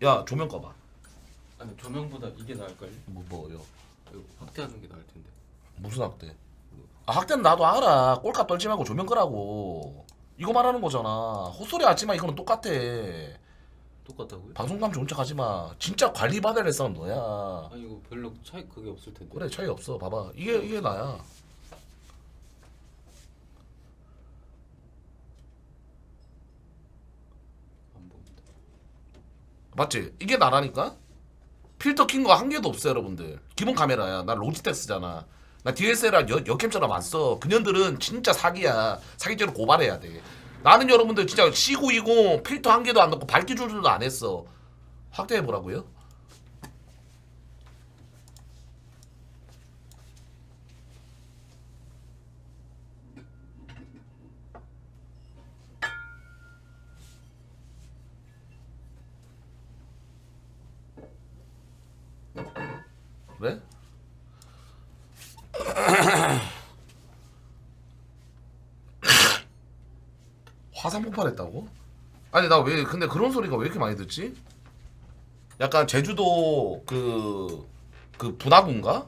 야 조명 꺼봐. 아니 조명보다 이게 나을걸요? 뭐요? 이거 확대하는 게 나을 텐데. 무슨 학대? 아 학대는 나도 알아. 꼴값 떨지 말고 조명 끄라고. 이거 말하는 거잖아. 헛소리 하지마. 이거는 똑같아. 똑같다고요? 방송감 좋은 척 하지마. 진짜 관리 받아야 될 사람 너야. 아니 이거 별로 차이 그게 없을 텐데. 그래 차이 없어. 봐봐. 이게 나야. 안 보인다. 맞지? 이게 나라니까? 필터 킨 거 한 개도 없어 여러분들. 기본 카메라야. 나 로지텍 쓰잖아. 나 DSLR 역캠처럼 안 써. 그년들은 진짜 사기야. 사기죄로 고발해야 돼. 나는 여러분들 진짜 C920 필터 한 개도 안 넣고 밝기 조절도 안 했어. 확대해보라고요? 그래? 화산 폭발했다고? 아니 나 왜 근데 그런 소리가 왜 이렇게 많이 듣지? 약간 제주도 그 분화구인가?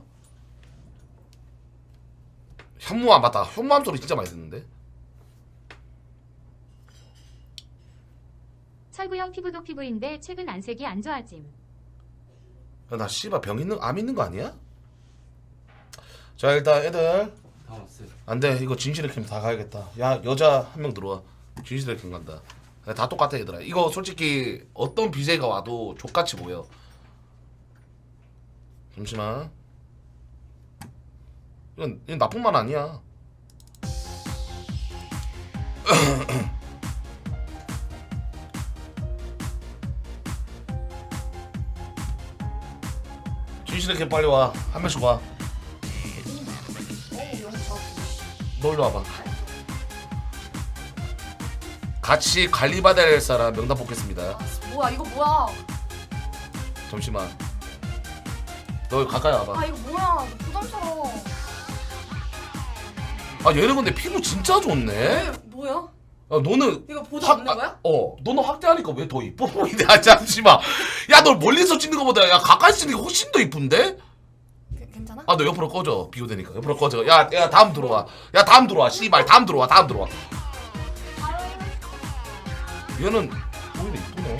현무암 맞다. 현무암 소리 진짜 많이 듣는데. 철구형 피부도 피부인데 최근 안색이 안 좋아짐. 야, 나 씨발 병 있는 암 있는 거 아니야? 자 일단 애들 다 왔어요. 안돼 이거 진실의 캠 다 가야겠다. 야 여자 한 명 들어와. 진실의 캠 간다. 야, 다 똑같아 얘들아. 이거 솔직히 어떤 BJ가 와도 족같이 보여. 잠시만. 이건 나쁜 말 아니야. 진실의 캠 빨리 와. 한 명씩 와. 너 일로 와봐. 같이 관리받아야 할 사람 명단 뽑겠습니다. 뭐야 이거 뭐야? 잠시만. 너 가까이 와봐. 아 이거 뭐야? 부담스러워. 아 얘는 근데 피부 진짜 좋네. 뭐야? 아 너는 이거 보도 없는 거야? 너는 확대하니까 왜 더 이뻐 보이냐? 아, 잠시만. 야 너 멀리서 찍는 거보다 야 가까이 찍는 게 훨씬 더 이쁜데? 괜찮아? 아 너 옆으로 꺼져. 비교되니까 옆으로 꺼져. 야 다음 들어와. 야 다음 들어와. 씨발 다음 들어와. 다음 들어와. 얘는 오히려 이쁘네.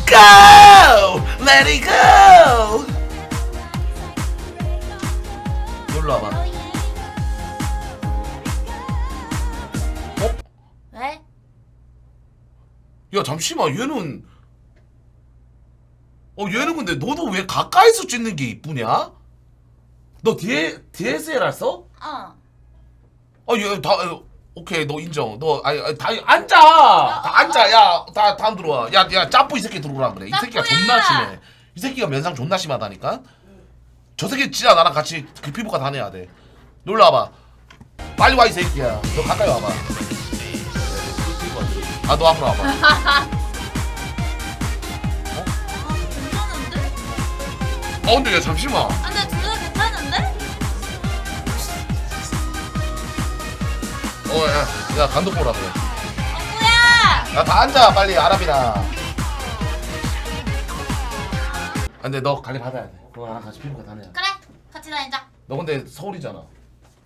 Go! Let it go! 놀러 와봐. 왜? 야 잠시만 얘는 얘는 근데 너도 왜 가까이서 찍는 게 이쁘냐? 너 DSLR 써? 어. 오케이 너 인정. 너 다 앉아. 다 앉아. 야 다 다음 들어와. 야 짜뿌 이 새끼 들어오라 그래. 이 새끼가 존나 심해. 이 새끼가 면상 존나 심하다니까. 저 새끼 진짜 나랑 같이 그 피부과 다녀야 돼. 놀러 와봐. 빨리 와 이 새끼야. 너 가까이 와봐. 아 너 앞으로 와봐. 괜찮은데? 근데 야 잠시만. 근데 둘 다 괜찮은데? 야 감독 보라 그래. 뭐야? 야 다 앉아 빨리 아랍이나. 근데 너 관리 받아야 돼. 너 나랑 같이 피부과 다녀야 돼. 그래, 같이 다니자. 너 근데 서울이잖아.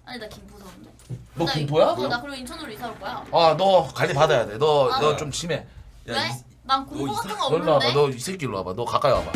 아니 나 김포 사는데. 너 김포야? 나 그리고 인천으로 이사 올 거야. 너 관리 받아야 돼. 너 아, 너 좀 심해. 왜? 난 공부 같은 거 너 일로 와봐. 없는데. 너 이 새끼 일로 와봐. 너 가까이 와봐.